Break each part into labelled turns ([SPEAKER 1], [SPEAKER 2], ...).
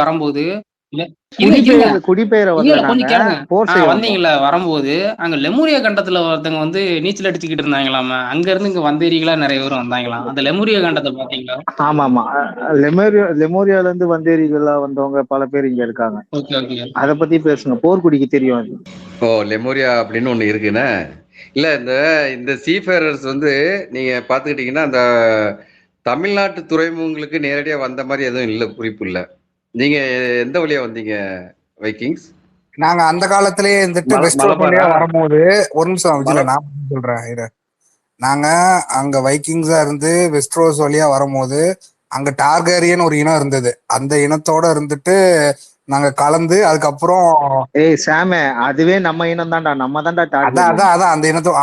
[SPEAKER 1] வரும்போது
[SPEAKER 2] குடிபெயர
[SPEAKER 1] இல்ல கொஞ்சம் கேளுங்க.
[SPEAKER 2] வந்தோம்.
[SPEAKER 1] வந்தீங்கல்ல வரும்போது அங்க லெமுரியா கண்டத்துல ஒருத்தவங்க வந்து நீச்சல் அடிச்சுக்கிட்டு இருந்தாங்களாமா. அங்க இருந்து இங்க வந்தேரிகளா நிறைய பேர் வந்தாங்களாம். அந்த லெமுரியா கண்டத்தை பாத்தீங்களா?
[SPEAKER 2] ஆமா. லெமோரியால இருந்து வந்தேரிகளா வந்தவங்க பல பேர் இங்க இருக்காங்க.
[SPEAKER 1] Okay okay.
[SPEAKER 2] அத பத்தி பேசுங்க. போர்க்குடிக்கு தெரியும் அது.
[SPEAKER 3] ஓ லெமோரியா அப்படின்னு ஒண்ணு இருக்குன்னு. இல்ல இந்த சீஃபேரர்ஸ் வந்து நீங்க பாத்துக்கிட்டீங்கன்னா அந்த தமிழ்நாட்டு துறைமுகங்களுக்கு நேரடியா வந்த மாதிரி எதுவும் இல்ல, குறிப்பு இல்ல. நீங்க எந்த வழியா வந்தீங்க வைக்கிங்ஸ்?
[SPEAKER 4] நாங்க அந்த காலத்திலேயே இருந்துட்டு வெஸ்ட் வழியா வரும்போது ஒரு நிமிஷம் விஜயில நான் சொல்றேன் இரு. நாங்க அங்க வைக்கிங்ஸா இருந்து வெஸ்ட் ரோஸ் வழியா வரும்போது அங்க டார்கேரியன் ஒரு இனம் இருந்தது. அந்த இனத்தோட இருந்துட்டு நாங்க கலந்து அதுக்கப்புறம்
[SPEAKER 2] சாமே அதுவே நம்ம இனம் தான்டா, நம்ம தான்டா
[SPEAKER 4] அதான் அதான் அந்த இனத்தோ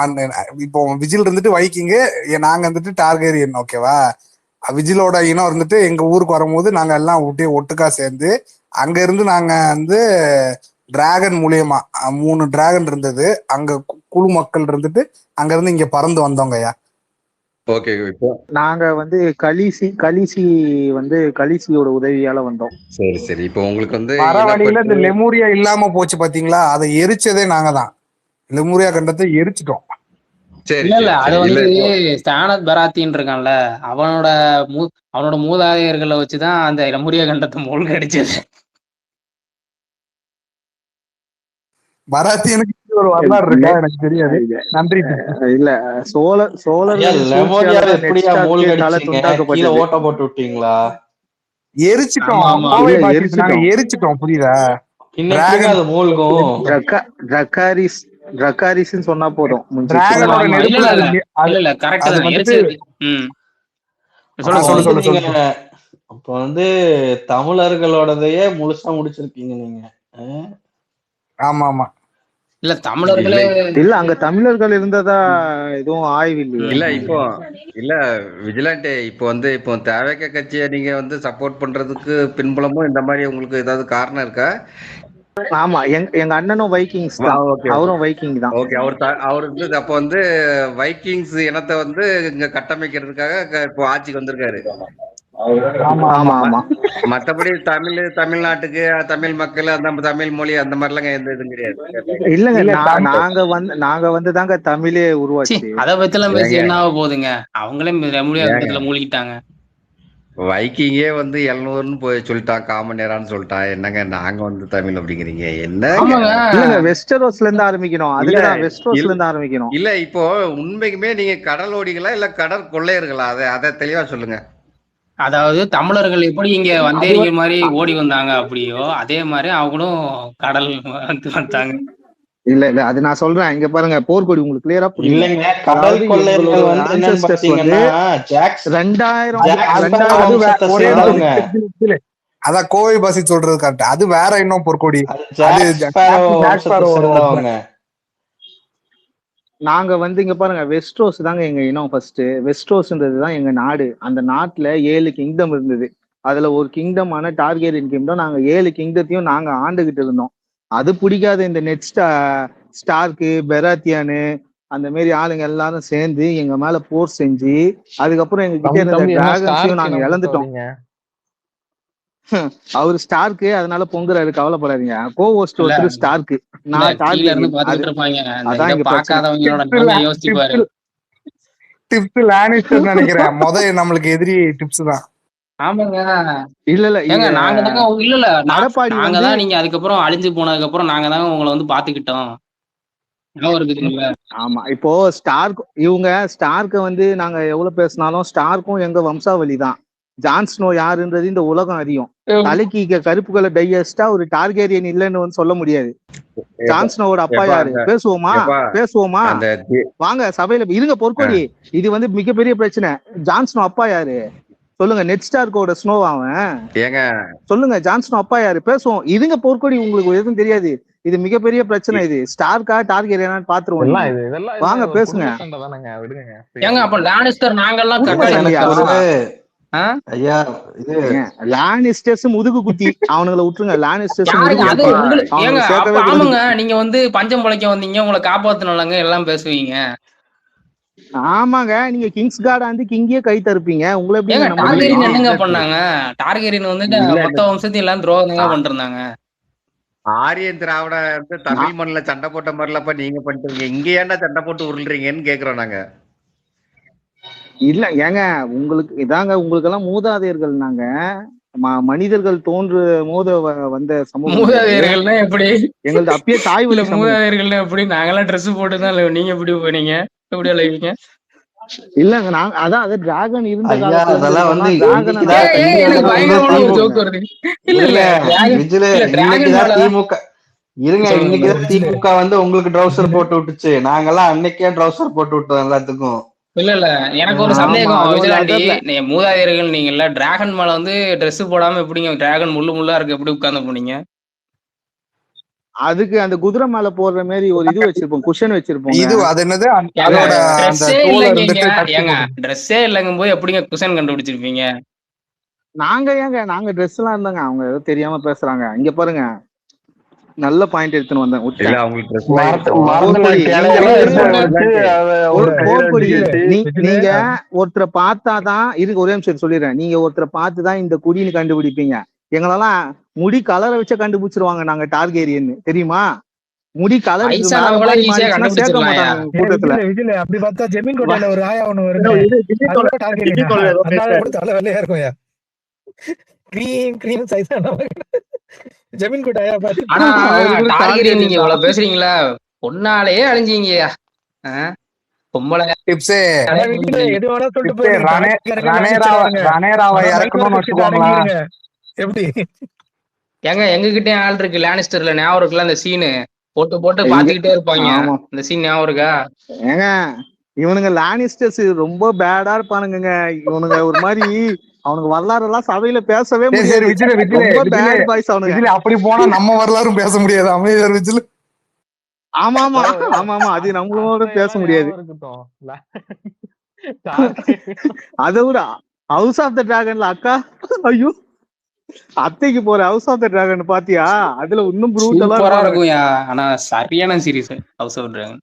[SPEAKER 4] இப்போ விஜில் இருந்துட்டு வைக்கிங்கு, நாங்க வந்துட்டு டார்கேரியன். ஓகேவா? விஜிலோட இனம் இருந்துட்டு எங்க ஊருக்கு வரும்போது நாங்க எல்லாம் ஒட்டுக்கா சேர்ந்து அங்க இருந்து நாங்க வந்து டிராகன் மூலியமா 3 டிராகன் இருந்தது அங்க குழு மக்கள் இருந்துட்டு அங்க இருந்து இங்க பறந்து வந்தோங்கய்யா.
[SPEAKER 3] ஓகே. இப்போ
[SPEAKER 2] நாங்க வந்து கலிசியோட உதவியால வந்தோம்.
[SPEAKER 3] சரி சரி. இப்போ உங்களுக்கு வந்து
[SPEAKER 4] வர வழியில இந்த லெமூரியா இல்லாம போச்சு பாத்தீங்களா, அதை எரிச்சதே நாங்க தான். லெமூரியா கண்டத்தை எரிச்சிட்டோம்.
[SPEAKER 1] இல்ல அது வந்து ஸ்டானத் பராத்தின்னு இருக்கான்ல, அவனோட மூதாதையர்களை வச்சுதான் அந்த லெமுரியா கண்டத்தை மூழ்க அடிச்சது.
[SPEAKER 4] பராத்தியனுக்கு ஒரு வரலாறு இருக்கா எனக்கு தெரியாது. நன்றி.
[SPEAKER 2] இல்ல சோழர்
[SPEAKER 5] ஓட்ட போட்டு விட்டீங்களா?
[SPEAKER 4] எரிச்சிட்டோம். எரிச்சிட்டோம். புரியுதா?
[SPEAKER 2] ட்ரக்காரிஸ்ன்னு சொன்னா போதும்.
[SPEAKER 5] அப்ப வந்து தமிழர்களோடதையே முழுசா முடிச்சிருக்கீங்க நீங்க.
[SPEAKER 4] ஆமா ஆமா.
[SPEAKER 1] இல்ல தமிழர்களே
[SPEAKER 2] இல்ல அங்க தமிழர்கள் இருந்ததா எதுவும் ஆய்வு
[SPEAKER 3] இல்ல. இப்போ இல்ல விஜிலாண்டே, இப்போ தேவைக்க கட்சியை நீங்க வந்து சப்போர்ட் பண்றதுக்கு பின்புலமும் இந்த மாதிரி உங்களுக்கு ஏதாவது காரணம் இருக்கா?
[SPEAKER 2] ஆமா, எங்க அண்ணனும் வைக்கிங்ஸ் தான். அவரும் வைக்கிங் தான்.
[SPEAKER 3] ஓகே. அவர் வந்து அப்ப வந்து வைக்கிங்ஸ் இனத்தை வந்து இங்க கட்டமைக்கிறதுக்காக இப்போ ஆட்சிக்கு வந்திருக்காரு. மற்றபடி தமிழ்நாட்டுக்கு தமிழ் மக்கள் அந்த தமிழ் மொழி அந்த மாதிரிலாம் எந்த இதுவும் கிடையாது.
[SPEAKER 2] இல்லங்க, நாங்க வந்து தாங்க தமிழே உருவாச்சு.
[SPEAKER 1] அத பத்தி எல்லாம் பேசி என்ன ஆக போகுதுங்க? அவங்களே மூழ்கிட்டாங்க.
[SPEAKER 3] வைக்கிங்கே வந்து 700ன்னு போய் சொல்லிட்டான், காமன் நேரான்னு சொல்லிட்டான். என்னங்க நாங்க வந்து தமிழ் அப்படிங்கிறீங்க? என்ன
[SPEAKER 2] வெஸ்டரோஸ்ல இருந்து ஆரம்பிக்கணும். அதுதான் வெஸ்டரோஸ்ல இருந்து ஆரம்பிக்கணும்.
[SPEAKER 3] இல்ல இப்போ உண்மைக்குமே நீங்க கடலோடிகளா இல்ல கடல் கொள்ளையர்களா? அதை தெளிவா சொல்லுங்க.
[SPEAKER 1] அதாவது தமிழர்கள் எப்படி இங்க வந்தேரிகள் மாதிரி ஓடி வந்தாங்க அப்படியோ அதே மாதிரி அவங்களும் கடல் வந்தாங்க.
[SPEAKER 2] இல்ல அது நான் சொல்றேன். இங்க பாருங்க, போர்க்கொடி உங்களுக்கு கிளியரா
[SPEAKER 5] இல்லைங்க. கடல் கொள்ளையர்கள் வந்து என்னன்னு பாத்தீங்கன்னா
[SPEAKER 2] 2000
[SPEAKER 4] அதான் கோவை பாசி சொல்றது கரெக்ட். அது வேற இன்னும் போர்க்கொடி.
[SPEAKER 2] நாங்க வந்து இங்க பாருங்க, வெஸ்ட்ரோஸ் தாங்க எங்க இனம். ஃபர்ஸ்ட் வெஸ்ட்ரோஸ்ன்றதுதான் எங்க நாடு. அந்த நாட்டுல 7 கிங்டம் இருந்தது. அதுல ஒரு கிங்டமான டார்கேரியன் கிங்டம். நாங்க 7 கிங்டத்தையும் நாங்க ஆண்டுகிட்டு இருந்தோம். அது பிடிக்காத இந்த நெட் ஸ்டார்க்கு, பெராத்தியானு அந்த மாதிரி ஆளுங்க எல்லாரும் சேர்ந்து எங்க மேல போர் செஞ்சு அதுக்கப்புறம் எங்க கிட்ட இருந்த டிராகன்ஸையும் நாங்க இழந்துட்டோம். அவரு ஸ்டார்க்கு, அதனால பொங்குறாரு, கவலைப்படாதீங்க. கோவோஸ்ட் ஒருத்தர் ஸ்டார்க்கு, நான்
[SPEAKER 4] நினைக்கிறேன். முதல் நம்மளுக்கு எதிரி டிப்ஸ் தான்.
[SPEAKER 1] ஆமாங்க.
[SPEAKER 2] இல்ல
[SPEAKER 1] நாங்க தான் நீங்க அதுக்கப்புறம் அழிஞ்சு போனதுக்கு அப்புறம் நாங்க தான் உங்களை வந்து பாத்துக்கிட்டோம்.
[SPEAKER 2] ஆமா, இப்போ ஸ்டார்க்கு வந்து நாங்க எவ்வளவு பேசினாலும் ஸ்டார்க்கும் எங்க வம்சாவளி தான். ஜான்ஸ்னோ யாருன்றது இந்த உலகம் அறியும். தலைக்கு கருப்பு கலர் டை அடிச்சிட்டா ஒரு டார்கேரியன் இல்லைன்னு வந்து சொல்ல முடியாது. ஜான்ஸ்னோவோட அப்பா யாரு? பேசுவோமா? வாங்க சபையில இருங்க. பொற்கொடி, இது வந்து மிகப்பெரிய பிரச்சனை. ஜான்ஸ்னோ அப்பா யாரு சொல்லுங்க. நெட் ஸ்டார்க்கோட ஸ்னோ அவன். சொல்லுங்க, ஜான்ஸ்னோ அப்பா யாரு? பேசுவோம். இதுங்க பொற்கொடி, உங்களுக்கு எதுவும் தெரியாது. இது மிகப்பெரிய பிரச்சனை. இது ஸ்டார்க்கா டார்கெரியனான்னு பாத்துருவோம். வாங்க பேசுங்க.
[SPEAKER 1] அப்ப லானிஸ்டர் நாங்கெல்லாம்
[SPEAKER 2] முதுகு குத்தி அவனுங்களை விட்டுருங்க.
[SPEAKER 1] ஆமாங்க, நீங்க வந்து பஞ்சம் பிழைக்க வந்தீங்க, உங்களை காப்பாத்தணும்லங்க எல்லாம் பேசுவீங்க.
[SPEAKER 2] ஆமாங்க, நீங்க கிங்ஸ் கார்டா வந்து கிங்கே கை தருப்பீங்க. உங்களை
[SPEAKER 1] ஏங்க
[SPEAKER 2] எப்படிங்க நம்ப
[SPEAKER 1] டார்கெரியன்
[SPEAKER 2] முடியும்?
[SPEAKER 1] என்னங்க பண்ணாங்க? டார்கெரியன் வந்துட்டு
[SPEAKER 6] இல்ல
[SPEAKER 1] மொத்த வம்சத்தையும் எல்லாம் துரோகம் பண்ணிட்டு இருந்தாங்க.
[SPEAKER 6] ஆரியன் திராவிட வந்து தமிழ் மண்ணில சண்டை போட்ட மாதிரிலப்ப நீங்க பண்ணிட்டு இங்க ஏன்டா சண்டை போட்டு உருள்றீங்கன்னு கேக்குறோம் நாங்க.
[SPEAKER 2] இல்ல ஏங்க, உங்களுக்கு இதாங்க, உங்களுக்கு எல்லாம் மூதாதையர்கள் நாங்க. மனிதர்கள் தோன்று வந்த சமூகம் எங்களுது.
[SPEAKER 1] மூதாதையர்கள்னா எப்படி?
[SPEAKER 2] எங்களது அப்பயே தாய்
[SPEAKER 1] இல்ல
[SPEAKER 2] வழி சமூகம்.
[SPEAKER 1] மூதாதையர்கள்னா எப்படி? நாங்கெல்லாம் ட்ரெஸ் போட்டுதான் இல்ல, நீங்க எப்படி போனீங்க? எப்படி அலைவீங்க?
[SPEAKER 2] இல்லங்க, நாங்க அதான் அது டிராகன் இருந்த
[SPEAKER 5] ஐயா
[SPEAKER 2] காலத்துல
[SPEAKER 5] அதெல்லாம் வந்து
[SPEAKER 2] டிராகன்
[SPEAKER 5] இன்னைக்குதான்
[SPEAKER 1] எனக்கு
[SPEAKER 5] இந்தியாவுல வந்து
[SPEAKER 1] பயங்கரமான ஒரு
[SPEAKER 5] திமுக
[SPEAKER 1] ஜோக் வருது. இல்ல இல்ல
[SPEAKER 5] இருங்க
[SPEAKER 1] டிராகன்
[SPEAKER 5] விஜில
[SPEAKER 1] இல்ல டிராகன்
[SPEAKER 5] இன்னைக்குதான்
[SPEAKER 1] மேல
[SPEAKER 5] திமுக இருங்க
[SPEAKER 1] சொல்லுங்க
[SPEAKER 5] இன்னைக்குதான்
[SPEAKER 1] சொல்லுங்க.
[SPEAKER 5] திமுக வந்து உங்களுக்கு ட்ரௌசர் போட்டு விட்டுச்சு. நாங்கெல்லாம் அன்னைக்கே ட்ரௌசர் போட்டு விட்டோம் எல்லாத்துக்கும்.
[SPEAKER 1] இல்ல இல்ல எனக்கு ஒரு
[SPEAKER 2] ஆமா,
[SPEAKER 1] சந்தேகம்
[SPEAKER 2] அதுவும்
[SPEAKER 1] விஜயலாண்டி,
[SPEAKER 2] லெதர்ல.
[SPEAKER 1] நீங்க மூதாதையர்கள் நீங்கல்ல, டிராகன் மேல வந்து Dress போடாம எப்படிங்க டிராகன் முள்ளு முள்ளா இருக்கு எப்படி உட்கார்ந்து போனீங்க?
[SPEAKER 2] அதுக்கு அந்த குதிரை மேல போடுற மாதிரி ஒரு இது வச்சிருப்போம், குஷன் வச்சிருப்போங்க.
[SPEAKER 4] இது அது என்னது
[SPEAKER 1] ஏங்க
[SPEAKER 4] அதோட அந்த
[SPEAKER 1] ட்ரெஸ்ஸே
[SPEAKER 4] தோலை
[SPEAKER 1] இல்லைங்க,
[SPEAKER 4] இருந்துட்டு தட்டி
[SPEAKER 1] ஏங்க
[SPEAKER 4] போட்டு
[SPEAKER 1] ட்ரெஸ்ஸே இல்லைங்கும் போது எப்படிங்க குஷன் கண்டுபிடிச்சிருப்பீங்க?
[SPEAKER 2] நாங்க ட்ரெஸ் எல்லாம் இருந்தாங்க, அவங்க ஏதோ தெரியாம பேசுறாங்க. இங்க பாருங்க, நல்ல பாயிண்ட் எடுத்துன்னு வந்தேன்,
[SPEAKER 3] இல்ல
[SPEAKER 2] விட்டேன்.
[SPEAKER 3] அவங்களுக்கு ட்ரெஸ் எல்லாம்
[SPEAKER 5] மரத்துல
[SPEAKER 3] இருக்கும்.
[SPEAKER 5] கிளையெல்லாம்
[SPEAKER 2] எங்களுக்கு
[SPEAKER 5] எடுத்து வச்சு அதை ஒரு கயிறு
[SPEAKER 2] போர்க்கொடி,
[SPEAKER 5] அடிச்சு
[SPEAKER 2] நீங்க ஒருத்தரை பார்த்தாதான் இருக்கு, ஒரே நிமிஷம் சொல்லிடுறேன். நீங்க ஒருத்தரை பார்த்துதான் இந்த குடின்னு கண்டுபிடிப்பீங்க. எங்களெல்லாம் முடி கலரை வச்ச கண்டுபிடிச்சிருவாங்க நாங்க டார்கேரியன், தெரியுமா? முடி கலர் வேற
[SPEAKER 1] வயசானவங்கள
[SPEAKER 2] மாதிரி
[SPEAKER 1] ஈஸியா
[SPEAKER 2] மாறிச்சுன்னா சேர்க்க
[SPEAKER 1] கண்டுபிடிச்சிடலாம்யா.
[SPEAKER 2] மாட்டாங்க கூட்டத்துல.
[SPEAKER 7] விஜில அப்படி பார்த்தா ஜெமீன் கோட்டையில ஒரு ஆயா ஒண்ணு வருது. அது கூட டார்கெட் அதனால கூட தலை வெள்ளையா இருக்கும்யா. கிரீம் சைஸ் ஜெமீன் கோட்டை ஆயா பார்த்து
[SPEAKER 1] ஆனா
[SPEAKER 2] அவரு கூட
[SPEAKER 1] டார்கெரியன் நீங்க
[SPEAKER 2] டார்கேரியன் தான்.
[SPEAKER 1] இவ்வளவு பேசுறீங்களா, பொண்ணாலேயே அழிஞ்சீங்கய்யா. பொம்பளை
[SPEAKER 4] டிப்ஸே
[SPEAKER 7] ஆனா விஜில எது வேணா சொல்லிட்டு
[SPEAKER 4] டிப்ஸே
[SPEAKER 7] போயிருங்க.
[SPEAKER 4] ரணேராவை இறக்கணும்னு வச்சுக்கோங்களேன்.
[SPEAKER 7] அடங்கிருங்க. எப்படி
[SPEAKER 1] ஏங்க எங்ககிட்டயே ஆள் இருக்கு, லேனிஸ்டர்ல ஞாபகம் இருக்குல்ல அந்த சீனு, போட்டு போட்டு பாத்துக்கிட்டே இருப்பாங்க.
[SPEAKER 2] ஆமா
[SPEAKER 1] அந்த சீன் ஞாபகம் இருக்கா?
[SPEAKER 2] ஏங்க, இவனுங்க லானிஸ்டர்ஸ் ரொம்ப பேடா இருப்பானுங்க. இவனுங்க ஒரு மாதிரி, அவனுக்கு வரலாறு எல்லாம் சபையில பேசவே
[SPEAKER 4] சரி சரி
[SPEAKER 2] முடியாது.
[SPEAKER 4] விஜில
[SPEAKER 2] ரொம்ப பேட் பாய்ஸ் அவனுங்க.
[SPEAKER 4] விஜில அப்படி போனா நம்ம வரலாறும் பேச முடியாது. அமைதியார் விஜில.
[SPEAKER 2] ஆமா ஆமா ஆமா ஆமா, அது நம்மளோட பேச முடியாது. அதை விட ஹவுஸ் ஆஃப் த டிராகன்ல அக்கா, ஐயோ அத்தைக்கு போற ஹவுஸ் ஆஃப் த டிராகன் பாத்தியா? அதுல இன்னும்
[SPEAKER 1] சூப்பரா
[SPEAKER 2] ப்ரூட்டலா
[SPEAKER 1] இருக்கும்யா. ஆனா சரியான series House of Dragon.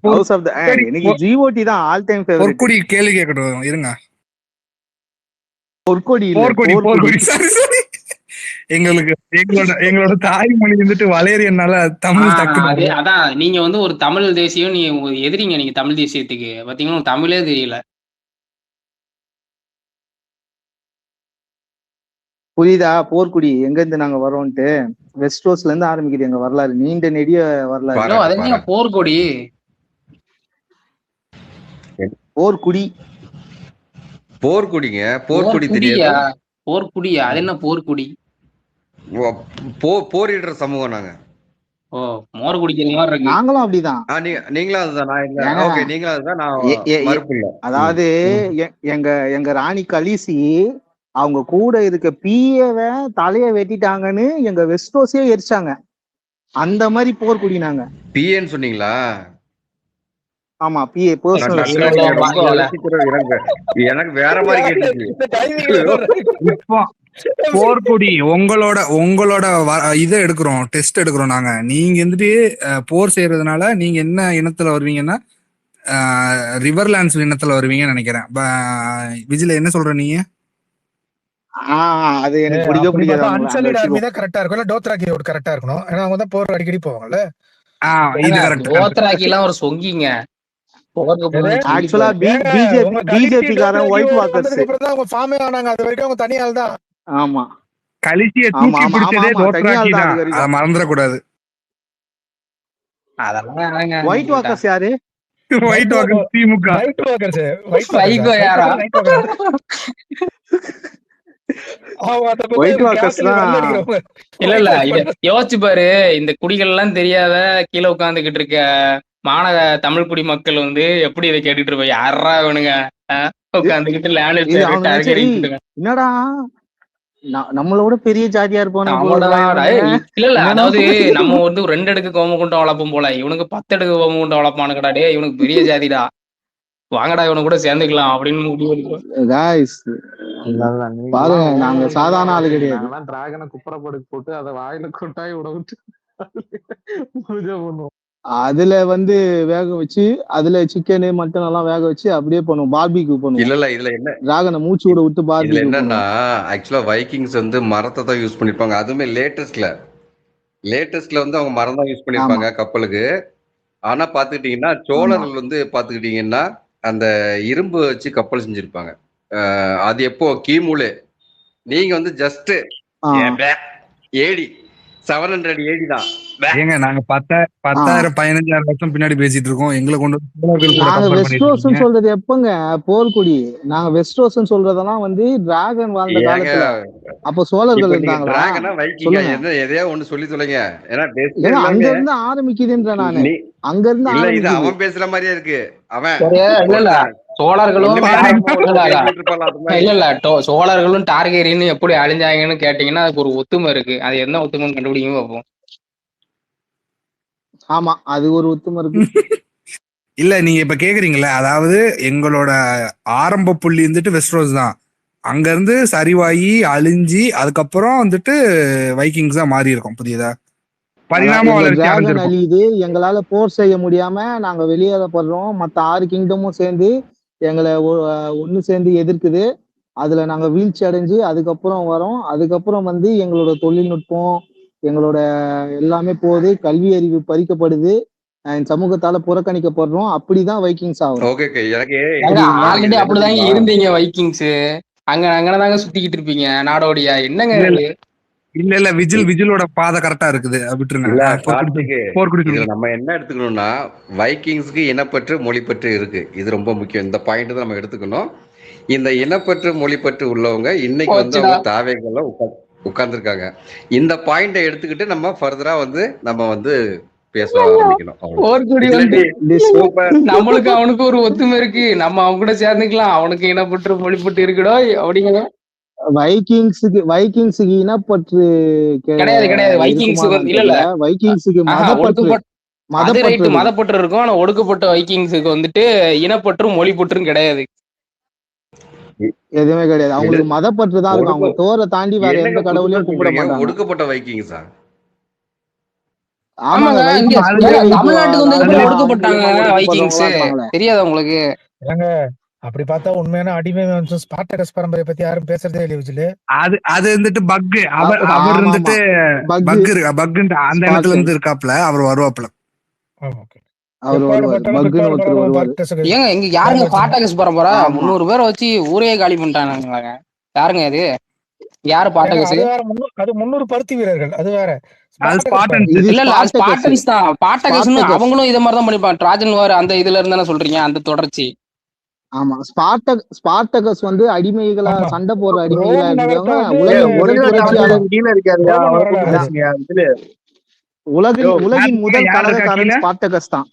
[SPEAKER 2] House of the, எனக்கு ஜிஓடி தான் ஆல் டைம் ஃபேவரட்.
[SPEAKER 4] பொற்குடி கேள்வி கேட்கட்டும் இருங்க.
[SPEAKER 2] பொற்கொடி இல்ல,
[SPEAKER 4] போர்க்கொடி சரி சரி. எங்களோட தாய்மொழி வந்துட்டு வலேரியனால தமிழ் டக்குனு.
[SPEAKER 1] அதான் நீங்க வந்து ஒரு தமிழ் தேசியம், நீங்க எதிரிங்க, நீங்க தமிழ் தேசியத்துக்கு பாத்தீங்கன்னா தமிழே தெரியல.
[SPEAKER 2] புரியுதா? போர்க்குடி எங்க இருந்து நாங்க வரோம்ட்டு வெஸ்ட் கோஸ்ட்ல இருந்து ஆரம்பிக்குது எங்க வரலாறு, நீண்ட நெடிய வரலாறு.
[SPEAKER 1] அதே போர்க்கொடி,
[SPEAKER 2] போர்க்குடி
[SPEAKER 3] போர்க்குடிங்க, போர்க்குடி தெரியாது.
[SPEAKER 1] போர்க்குடியா? அது என்ன போர்க்குடி?
[SPEAKER 3] போரிடுற சமூகம் நாங்க.
[SPEAKER 1] ஓ, மோர் குடிக்கிற மாதிரி இருக்கு.
[SPEAKER 2] நாங்களும் அப்படிதான்.
[SPEAKER 3] நீங்களும் அதுதான். நான் இல்ல. ஓகே, நீங்களும் அதுதான். நான் மறுப்பு இல்ல.
[SPEAKER 2] அதாவது எங்க ராணி கலிசி அவங்க கூட இருக்க பிஏவை தலைய வெட்டிட்டாங்கன்னு எங்க வெஸ்ட் கோஸ்டே எரிச்சாங்க. அந்த மாதிரி போர்க்குடி நாங்க.
[SPEAKER 3] பிஏன்னு சொன்னீங்களா?
[SPEAKER 2] ஆமா, பிஏ பர்சனல்.
[SPEAKER 3] எனக்கு வேற மாதிரி கேட்டுச்சு.
[SPEAKER 4] இப்போ போர்க்குடி உங்களோட இதை எடுக்கிறோம், டெஸ்ட் எடுக்கிறோம் நாங்க. நீங்க வந்துட்டு போர் செய்யறதுனால நீங்க என்ன இனத்துல வருவீங்கன்னா ரிவர்லாண்ட்ஸ் இனத்துல வருவீங்கன்னு நினைக்கிறேன். விஜில என்ன சொல்ற நீங்க?
[SPEAKER 2] அது எனக்கு பிடிக்காது.
[SPEAKER 7] அன்சல்ட் ஆர்மி தான் கரெக்டா இருக்கும், இல்ல டோத்ராக்கி கரெக்டா இருக்கணும். ஏன்னா அவங்க தான் போர் அடிக்கடி போவாங்கல்ல.
[SPEAKER 4] இது கரெக்ட்.
[SPEAKER 1] டோத்ராக்கி எல்லாம் ஒரு சொங்கிங்க.
[SPEAKER 2] ஆக்சுவலா பிஜேபி காரன் ஒயிட் வாக்கர்ஸ்
[SPEAKER 7] அவங்க ஃபார்மே ஆனாங்க. அது வரைக்கும் அவங்க தனியால் தான்.
[SPEAKER 2] ஆமா,
[SPEAKER 4] கலிசியை தூக்கி பிடிச்சதே டோத்ராக்கி தான், அத மறந்துட கூடாது.
[SPEAKER 1] அதெல்லாம்
[SPEAKER 2] ஒயிட் வாக்கர்ஸ் யாரு?
[SPEAKER 4] ஒயிட் வாக்கர்ஸ் திமுக.
[SPEAKER 7] ஒயிட் வாக்கர்ஸ்
[SPEAKER 1] வைகோ யாரா?
[SPEAKER 2] ஒயிட் வாக்கர்ஸ் தான்.
[SPEAKER 1] இல்ல இத யோசிச்சு பாரு, இந்த குடிகள் எல்லாம் தெரியாத கீழே உட்கார்ந்துகிட்டு இருக்க மாநக தமிழ் குடி மக்கள் வந்து எப்படி இதை கேட்டுட்டு இருப்போம்? யாரா வேணுங்க உட்காந்துக்கிட்டு
[SPEAKER 2] என்னடா நம்மளோட பெரிய ஜாதியா இருப்போம்.
[SPEAKER 1] இல்ல அதாவது நம்ம வந்து 2 அடுக்கு கோமகுண்டம் வளர்ப்போம் போல, இவனுக்கு 10 அடுக்கு கோமகுண்டம் வளர்ப்பானு கடாடே, இவனுக்கு பெரிய ஜாதிடா, வாங்கடா இவனு கூட சேர்ந்துக்கலாம் அப்படின்னு முடிவு எடுக்கிறோம்.
[SPEAKER 2] பாருங்க, நாங்க சாதாரண ஆளு கிடையாது.
[SPEAKER 5] டிராகனை குப்புற போட்டு அதை வாயில கொட்டாய் விட விட்டு பூஜை பண்ணுவோம்.
[SPEAKER 2] அதுல வந்து வேக வச்சு அதுல சிக்கனு மட்டன் எல்லாம் வேக வச்சு அப்படியே பண்ணுவோம், பார்பிக்யூ பண்ணுவோம்.
[SPEAKER 3] இல்ல இதுல என்ன
[SPEAKER 2] டிராகனை மூச்சு விட விட்டு
[SPEAKER 3] இதுல
[SPEAKER 2] பார்பிக்யூ
[SPEAKER 3] என்னன்னா
[SPEAKER 2] பண்ணுவோம்.
[SPEAKER 3] ஆக்சுவலா வைக்கிங்ஸ் வந்து மரத்தை தான் யூஸ் பண்ணிருப்பாங்க. அதுவுமே லேட்டஸ்ட்ல வந்து அவங்க மரம் தான் யூஸ்
[SPEAKER 2] ஆமா
[SPEAKER 3] பண்ணிருப்பாங்க கப்பலுக்கு. ஆனா பாத்துக்கிட்டீங்கன்னா
[SPEAKER 2] ஆமா
[SPEAKER 3] சோழர்கள் வந்து பாத்துக்கிட்டீங்கன்னா அந்த இரும்பு வச்சு கப்பல் செஞ்சிருப்பாங்க. அது எப்போ கிமுலே நீங்க வந்து ஜஸ்ட்
[SPEAKER 2] ஆஹ்
[SPEAKER 3] ஏடி 700 ஏடி தான்.
[SPEAKER 4] ஏங்க நாங்க 10,000 15,000 வருஷம் பின்னாடி பேசிட்டு இருக்கோம். எங்களை கொண்டு வந்து சோழர்கள் கூட
[SPEAKER 2] நாங்க
[SPEAKER 4] கம்பேர் பண்ணிட்டு
[SPEAKER 2] வெஸ்ட்ரோஸ்ன்னு
[SPEAKER 4] இருக்கீங்க.
[SPEAKER 2] சொல்றது எப்பங்க போர்க்குடி? நாங்க வெஸ்ட்ரோஸ்ன்னு சொல்றதெல்லாம் வந்து டிராகன் வாழ்ந்த
[SPEAKER 3] ஏங்க
[SPEAKER 2] காலத்துல. அப்ப சோழர்கள்
[SPEAKER 3] இப்ப நீங்க
[SPEAKER 2] இருந்தாங்களா?
[SPEAKER 3] டிராகனா வைக்கிங்க
[SPEAKER 2] சொல்லுங்க.
[SPEAKER 3] என்ன எதையா ஒண்ணு சொல்லி சொல்லுங்க. ஏன்னா best
[SPEAKER 2] ஏன்னா அங்க
[SPEAKER 3] எல்லாமே
[SPEAKER 2] இருந்து ஆரம்பிக்குதுன்ற நானு.
[SPEAKER 3] நீ
[SPEAKER 2] அங்க இருந்து
[SPEAKER 3] இல்ல இது
[SPEAKER 2] ஆரம்பிக்குது.
[SPEAKER 3] அவன் பேசுற மாதிரியே இருக்கு. அவன்
[SPEAKER 1] இல்ல சோழர்களும்
[SPEAKER 3] ஒண்ணுமே
[SPEAKER 1] இல்ல
[SPEAKER 3] பேசிட்டு இருப்பான்ல அது மாதிரி.
[SPEAKER 1] இல்ல சோழர்களும் டார்கெரியன் எப்படி அழிஞ்சாங்கன்னு கேட்டீங்கன்னா அதுக்கு ஒரு ஒத்துமை இருக்கு. அது என்ன ஒத்துமைன்னு கண்டுபிடிக்கும் பார்ப்போம்.
[SPEAKER 2] ஆமா அது ஒரு ஒத்துமை இருக்கு.
[SPEAKER 4] இல்ல நீங்க இப்ப கேக்குறீங்கல்ல, அதாவது எங்களோட ஆரம்ப புள்ளி வந்துட்டு வெஸ்ட்ரோஸ் தான். அங்க இருந்து சரிவாயி அழிஞ்சி அதுக்கப்புறம் வந்துட்டு வைக்கிங்ஸ் தான் மாறி இருக்கும். புரியுதா? பரிணாம
[SPEAKER 2] எங்க
[SPEAKER 4] வளர்ச்சி
[SPEAKER 2] டிராகன்
[SPEAKER 4] அடைஞ்சிருக்கும்.
[SPEAKER 2] அழியுது, எங்களால போர் செய்ய முடியாம நாங்க வெளியேறப்படுறோம். மத்த 6 கிங்டமும் சேர்ந்து எங்களை ஒண்ணு சேர்ந்து எதிர்க்குது. அதுல நாங்க வீழ்ச்சி அடைஞ்சு அதுக்கப்புறம் வரோம். அதுக்கப்புறம் வந்து எங்களோட தொழில்நுட்பம் எங்களோட எல்லாமே போகுது, கல்வி அறிவு பறிக்கப்படுது, சமூகத்தால புறக்கணிக்கப்படுறோம். அப்படிதான் வைக்கிங்ஸ் ஆகும்.
[SPEAKER 3] ஓகே எனக்கு
[SPEAKER 1] ஆல்ரெடி
[SPEAKER 3] இதுல என்ன
[SPEAKER 1] அப்படிதாங்க
[SPEAKER 3] தெரியுமா?
[SPEAKER 1] இருந்தீங்க வைக்கிங்ஸ். அங்கதாங்க சுத்திக்கிட்டு இருப்பீங்க நாடோடியா. என்னங்க
[SPEAKER 4] இல்ல
[SPEAKER 1] இது?
[SPEAKER 4] இல்ல விஜிலோட பாதை கரெக்டா இருக்குது. விட்டுருங்க.
[SPEAKER 3] இல்ல
[SPEAKER 4] போர்க்குடி
[SPEAKER 3] இதுல
[SPEAKER 4] சொல்லுங்க.
[SPEAKER 3] நம்ம என்ன எடுத்துக்கணும்னா வைக்கிங்ஸ்க்கு இனப்பற்று மொழிப்பற்று இருக்கு. இது ரொம்ப முக்கியம். இந்த பாயிண்ட் தான் நம்ம எடுத்துக்கணும். இந்த இனப்பற்று மொழிப்பற்று உள்ளவங்க இன்னைக்கு வந்து
[SPEAKER 1] போச்சுடா.
[SPEAKER 3] அவங்க தாவேகள்ல உட்கார்ந்துருக்காங்க. இந்த பாயிண்டை எடுத்துக்கிட்டு நம்ம ஃபர்தரா வந்து நம்ம வந்து பேச ஆரம்பிக்கணும். அவ்வளவுதான்.
[SPEAKER 1] போர்க்குடி
[SPEAKER 3] இதுல
[SPEAKER 1] வந்து
[SPEAKER 3] சூப்பர்.
[SPEAKER 1] நம்மளுக்கு அவனுக்கு ஒரு ஒத்துமை இருக்கு. நம்ம அவன் கூட சேர்ந்துக்கலாம். அவனுக்கு இனப்பற்று மொழிப்பட்டு இருக்கடோ அப்படிங்கிற
[SPEAKER 2] வைக்கிங்ஸுக்கு இனப்பற்று
[SPEAKER 1] கிடையாது. வைக்கிங்ஸுக்கு
[SPEAKER 2] இருக்குமான்னு
[SPEAKER 1] இல்ல
[SPEAKER 2] தெரியல. வைக்கிங்ஸுக்கு மதப்பற்று
[SPEAKER 1] அது ரைட்டு,
[SPEAKER 2] இருக்கு.
[SPEAKER 1] மதப்பற்று இருக்கும். ஆனா ஒடுக்கப்பட்ட வைக்கிங்ஸுக்கு வந்துட்டு இனப்பற்றும் மொழிப்பற்றும் கிடையாது.
[SPEAKER 2] எதுவுமே கிடையாது. அவங்களுக்கு மதப்பற்று தான் இருக்கும். அவங்க தோரை தாண்டி வேற எந்த கடவுளையும் கும்பிட மாட்டாங்க.
[SPEAKER 3] ஒடுக்கப்பட்ட வைக்கிங்ஸா?
[SPEAKER 2] ஆமாங்க.
[SPEAKER 1] இங்க தமிழ்நாட்டுக்கு வந்து எப்படி ஒடுக்கப்பட்டாங்க வைக்கிங்ஸ்
[SPEAKER 2] இருப்பாங்களே.
[SPEAKER 1] தெரியாது உங்களுக்கு?
[SPEAKER 7] ஏங்க அப்படி பார்த்தா உண்மையான அடிமை வம்சம் ஸ்பார்டகஸ் பரம்பரை பத்தி யாரும் பேசுறதே இல்லையா விஜிலு?
[SPEAKER 4] அது வந்துட்டு பக் அவர்
[SPEAKER 2] ஆமா,
[SPEAKER 4] இருந்துட்டு
[SPEAKER 2] பக்
[SPEAKER 4] பக் அந்த இடத்துல இருந்து இருக்காப்ல. அவர் வருவாப்ல.
[SPEAKER 2] அவர் பக்குன்னு ஒருத்தர் வருவாரு.
[SPEAKER 1] ஏங்க இங்க யாருங்க ஸ்பார்டகஸ் பரம்பரை? 300 பேரை வச்சு ஊரே காலி பண்ணிட்டாங்க. யாருங்க அது? யாரு ஸ்பார்டகஸ்?
[SPEAKER 7] அது 300 பருத்தி வீரர்கள். அது வேற.
[SPEAKER 1] இல்ல ஸ்பார்டன்ஸ் தான். ஸ்பார்டகஸ்னு அவங்களும் இத மாதிரி தான் பண்ணிப்பாங்க. ட்ராஜன் வார் அந்த இதுல இருந்தானே சொல்றீங்க, அந்த தொடர்ச்சி.
[SPEAKER 2] ஆமா, ஸ்பார்டகஸ் வந்து அடிமைகளா சண்டை போடுற அடிமைகளா இருந்தவங்க. உலகின் முதல் புரட்சியாளர்
[SPEAKER 5] கீழே இருக்காரு.
[SPEAKER 2] உலகின் முதல் கலகக்காரன் ஸ்பார்டகஸ் தான்.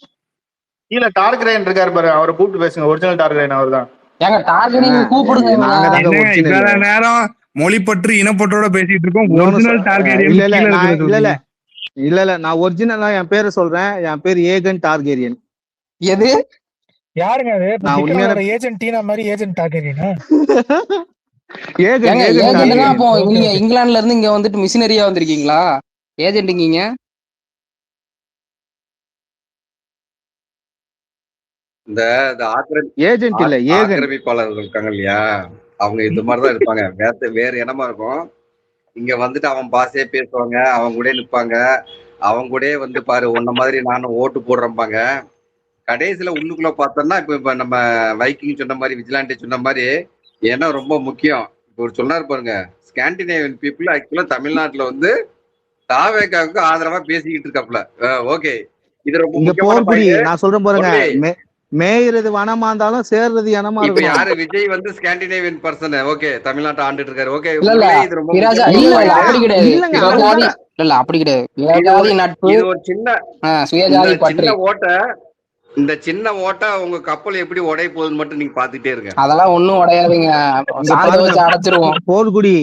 [SPEAKER 5] கீழே டார்கரைன் இருக்காரு பாரு, அவரை கூப்பிட்டு பேசுங்க. ஒரிஜினல் டார்கரைன் அவர் தான்.
[SPEAKER 1] ஏங்க டார்கெட்டிங் கூப்பிடுங்க.
[SPEAKER 4] இவ்வளவு நேரம் மொழிப்பற்று இனப்பற்றோட பேசிட்டு இருக்கோம். ஒரிஜினல் டார்கெரியன்
[SPEAKER 2] இல்ல நான் ஒரிஜினலா என் பேரை சொல்றேன். என் பேர் ஏகன் டார்கெரியன்.
[SPEAKER 1] எது?
[SPEAKER 7] யாருங்க அது?
[SPEAKER 2] நான் உண்மையான
[SPEAKER 7] ஏஜென்ட் டீனா மாதிரி ஏஜென்ட் டார்கெரியனா?
[SPEAKER 1] ஏஜென்ட்னா அப்போ நீங்க இங்கிலாந்துல இருந்து இங்க வந்துட்டு மிஷினரியா வந்திருக்கீங்களா? ஏஜென்ட்ங்கீங்க?
[SPEAKER 3] இந்த
[SPEAKER 2] ஏஜென்ட் இல்ல,
[SPEAKER 3] ஆக்கிரமிப்பாளர்கள் இருக்காங்க இல்லையா, அவங்க இந்த மாதிரிதான் இருப்பாங்க. வேற இனமா இருக்கும். இங்க வந்துட்டு அவன் பாசையே பேசுவாங்க, அவங்க கூட நிற்பாங்க, அவங்க கூட வந்து பாரு உன்ன மாதிரி நானும் ஓட்டு போடுறப்பாங்க. கடைசியில உள்ளுக்குள்ள பார்த்தோம்னா இப்ப நம்ம வைக்கிங் சொன்ன மாதிரி, விஜிலாண்டே சொன்ன மாதிரி இனம் ரொம்ப முக்கியம். இப்ப ஒரு சொன்னாரு பாருங்க, ஸ்காண்டினேவியன் பீப்புள் ஆக்சுவலா தமிழ்நாட்டுல வந்து தாவேகாவுக்கு ஆதரவா பேசிக்கிட்டு இருக்காப்ல. ஓகே, இது ரொம்ப முக்கியமான.
[SPEAKER 2] நான் சொல்றேன் பாருங்க, மேயிறது வனமா இருந்தாலும் சேர்றது இனமா
[SPEAKER 3] இப்ப
[SPEAKER 2] இருக்கும்.
[SPEAKER 3] யாரு விஜய் வந்து ஸ்காண்டினேவியன் பர்சன். ஓகே, தமிழ்நாட்டை ஆண்டுட்டு இருக்காரு. ஓகே, இது ரொம்ப
[SPEAKER 1] அப்படி கிடையாது. இல்ல அப்படி கிடையாது.
[SPEAKER 3] இது ஒரு சின்ன ஓட்டை. இந்த சின்ன ஓட்டை உங்க கப்பல் எப்படி உடைய போகுதுன்னு மட்டும் நீங்க பாத்துட்டே இருங்க.
[SPEAKER 1] அதெல்லாம் ஒண்ணும் உடையாதுங்க. அடைச்சிருவோம்.
[SPEAKER 2] போர்க்குடி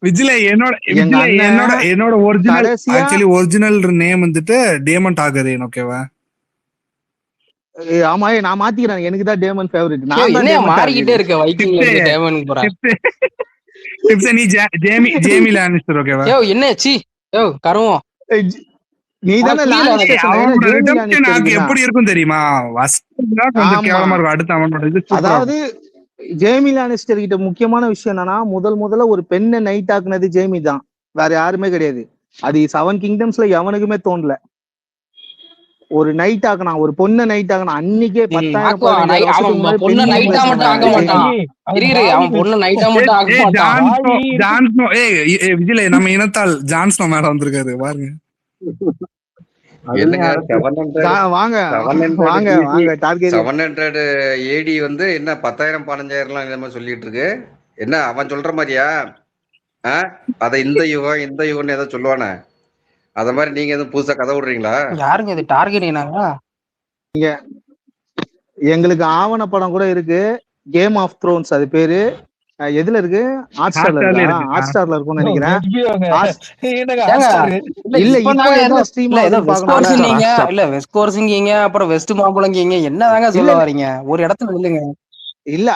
[SPEAKER 4] விஜில என்னோட ஒரிஜினல் நேம் வந்துட்டு டேமன் டார்கெரியன். ஓகேவா?
[SPEAKER 2] ஆமா, நான் மாத்திக்கிறேன். எனக்கு தான் டேமன் ஃபேவரட்.
[SPEAKER 1] நான் மாறிக்கிட்டே இருக்கேன். வைக்கிங்ல இருந்து டேமனுக்கு போறேன்.
[SPEAKER 4] நீ ஜேமி லானிஸ்டர். ஓகேவா?
[SPEAKER 1] யோ என்ன சி யோ கருவம்
[SPEAKER 2] நீ தானே
[SPEAKER 4] அவனோட ரிடம்ஷன் ஆர்க் எப்படி இருக்கும் தெரியுமா? கொஞ்சம் கேவலமா இருக்கும். அடுத்து அவனோட இது
[SPEAKER 2] அதாவது ஜேமி லானிஸ்டர் கிட்ட முக்கியமான விஷயம் என்னன்னா, முதல்ல ஒரு பெண்ணை நைட் ஆக்குனது ஜேமி தான், வேற யாருமே கிடையாது. அது 7 கிங்டம்ஸ்ல எவனுக்குமே தோணல. ஒரு நைட் ஆகனா, ஒரு பொண்ணை நைட் ஆகனா அன்னைக்கே 10,000
[SPEAKER 1] பொண்ணு நைட்டா மட்டும் ஆக மாட்டான். அவன் பொண்ணு நைட்டா மட்டும் ஆக மாட்டான்.
[SPEAKER 4] விஜய் நம்ம இனத்தால் ஜான்ஸ்னோ மேடம் வந்திருக்காரு பாருங்க.
[SPEAKER 3] என்னங்க 700 AD வந்து என்ன 10,000 15,000 இந்த மாதிரி சொல்லிட்டு இருக்கு. என்ன அவன் சொல்ற மாதிரியா? அத இந்த யுகம்னு ஏதோ சொல்லுவானே, அத மாதிரி நீங்க எதுவும் புதுசா கதை விடுறீங்களா?
[SPEAKER 1] யாருங்க இது டார்கெட்?
[SPEAKER 2] எங்களுக்கு ஆவண படம் கூட இருக்கு, கேம் ஆஃப் த்ரோன்ஸ். அது பேரு எதுல இருக்கு? ஹாட் ஸ்டார்ல இருக்கும்னு நினைக்கிறேன். இல்ல
[SPEAKER 1] அப்புறம் வெஸ்ட் மாம்பழங்கீங்க, என்னதாங்க சொல்ல வரீங்க? ஒரு இடத்துல இல்லைங்க.
[SPEAKER 2] இல்ல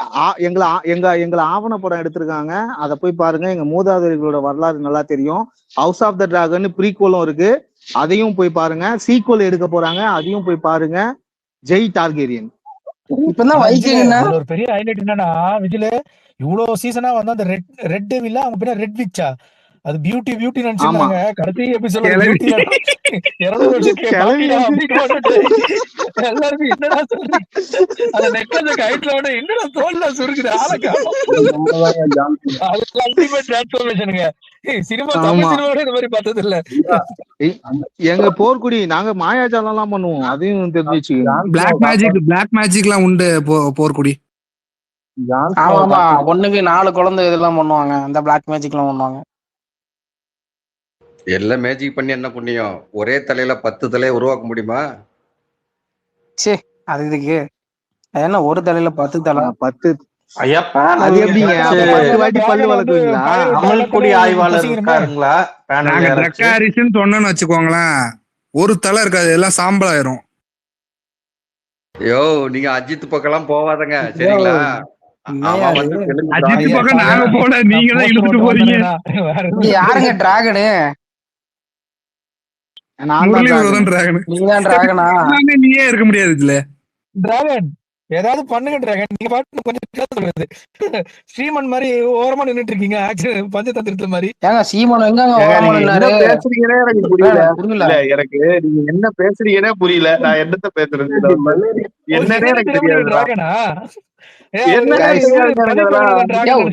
[SPEAKER 2] எங்களை ஆவண படம் எடுத்திருக்காங்க, அத போய் பாருங்க. எங்க மூதாதையர்களோட வரலாறு நல்லா தெரியும். ஹவுஸ் ஆஃப் த டிராகன் ப்ரீக்வலும் இருக்கு, அதையும் போய் பாருங்க. சீக்வல் எடுக்க போறாங்க, அதையும் போய் பாருங்க. ஜெய் டார்கெரியன்.
[SPEAKER 1] இப்பதான் வைக்கிங்கன்னா
[SPEAKER 7] ஒரு பெரிய ஹைலைட் என்னன்னா, விஜில இவ்வளவு சீசனா வந்து அந்த ரெட் டெவில அவங்க பேர் ரெட் விச்சா, அது பியூட்டி நினைச்சிருந்தாங்க. கடைசி எபிசோட் எல்லாருக்கும் என்னடா சொல்றீங்க? அந்த நெக்லஸ் கைட்ல என்னடா தோல்ல சுருக்குது ஆளக்கா. அது அல்டிமேட் டிரான்ஸ்ஃபர்மேஷனுங்க. சினிமா தமிழ் சினிமாவோட இந்த மாதிரி பார்த்தது இல்ல.
[SPEAKER 2] எங்க போர்க்குடி நாங்க மாயாஜாலம் எல்லாம் பண்ணுவோம், அதையும் தெரிஞ்சிச்சு.
[SPEAKER 4] பிளாக் மேஜிக் எல்லாம் உண்டு போர்க்குடி.
[SPEAKER 1] ஆமா, ஒண்ணுக்கு 4 குழந்தை இதெல்லாம் பண்ணுவாங்க, அந்த பிளாக் மேஜிக் எல்லாம் பண்ணுவாங்க.
[SPEAKER 3] எல்லாம் மேஜிக் பண்ணி என்ன புண்ணியம்? ஒரே தலையில 10 தலையை உருவாக்க முடியுமா?
[SPEAKER 1] சே, அது இதுக்கு என்ன ஒரு தலையில 10 தலை?
[SPEAKER 2] 10
[SPEAKER 5] அது எப்படிங்க?
[SPEAKER 2] 10 வாட்டி பல்லு வளர்க்குவீங்களா?
[SPEAKER 5] அமல்குடி ஆய்வாளர் இருக்காருங்களா?
[SPEAKER 4] சொன்னோன்னு வச்சுக்கோங்களேன், ஒரு தலை இருக்காது, எல்லாம் சாம்பல் ஆயிரும்.
[SPEAKER 3] ஐயோ, நீங்க அஜித் பக்கம் போவாதங்க, சரிங்களா?
[SPEAKER 4] அஜித் பக்கம் நாங்க போல, நீங்க தான் இழுத்துட்டு போறீங்க.
[SPEAKER 1] யாருங்க டிராகனு?
[SPEAKER 4] நீயே இருக்க முடியாது இதுல.
[SPEAKER 7] டிராகன் ஏதாவது பண்ணுங்க டிராகன். நீங்க பாட்டு கொஞ்சம் ஸ்ரீமன் மாதிரி ஓரமா நின்னுட்டு இருக்கீங்க, பஞ்சதந்திரத்துல மாதிரி.
[SPEAKER 1] ஏங்க சீமன் எங்க ஓரமா நின்னாரு?
[SPEAKER 5] பேசுறீங்கன்னே எனக்கு புரியல. எனக்கு நீங்க என்ன பேசுறீங்கன்னே புரியல. நான் என்னத்த பேசுறது என்னன்னே எனக்கு தெரியாது.
[SPEAKER 7] டிராகனா?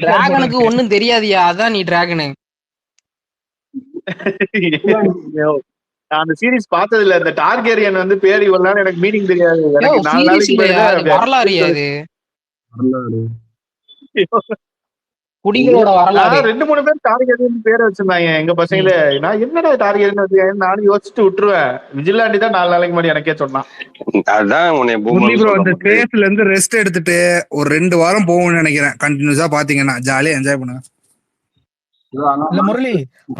[SPEAKER 1] டிராகனுக்கு ஒண்ணும் தெரியாதியா? அதான் நீ டிராகனு.
[SPEAKER 5] நான் அந்த சீரிஸ் பார்த்தது இல்ல. இந்த டார்கெரியன் வந்து பேர் இவ்வளவு எனக்கு மீனிங் தெரியாது. எனக்கு 4 நாளைக்கு
[SPEAKER 1] வரலாறு அது, குடிகளோட வரலாறு.
[SPEAKER 5] 2-3 பேர் டார்கெரியன் பேரை வச்சிருந்தாங்க எங்க பசங்கள. நான் என்னடா டார்கெரியன் வச்சு நானும் யோசிச்சுட்டு விட்டுருவேன். விஜிலாண்டி தான் 4 நாளைக்கு முன்னாடி எனக்கே சொன்னான்.
[SPEAKER 6] அதான்
[SPEAKER 4] அந்த ஸ்பேஸ்ல இருந்து ரெஸ்ட் எடுத்துட்டு ஒரு 2 வாரம் போகும்னு நினைக்கிறேன். கண்டினியூஸா பாத்தீங்கன்னா ஜாலியா என்ஜாய் பண்ணுங்க.
[SPEAKER 7] இல்ல முரளி,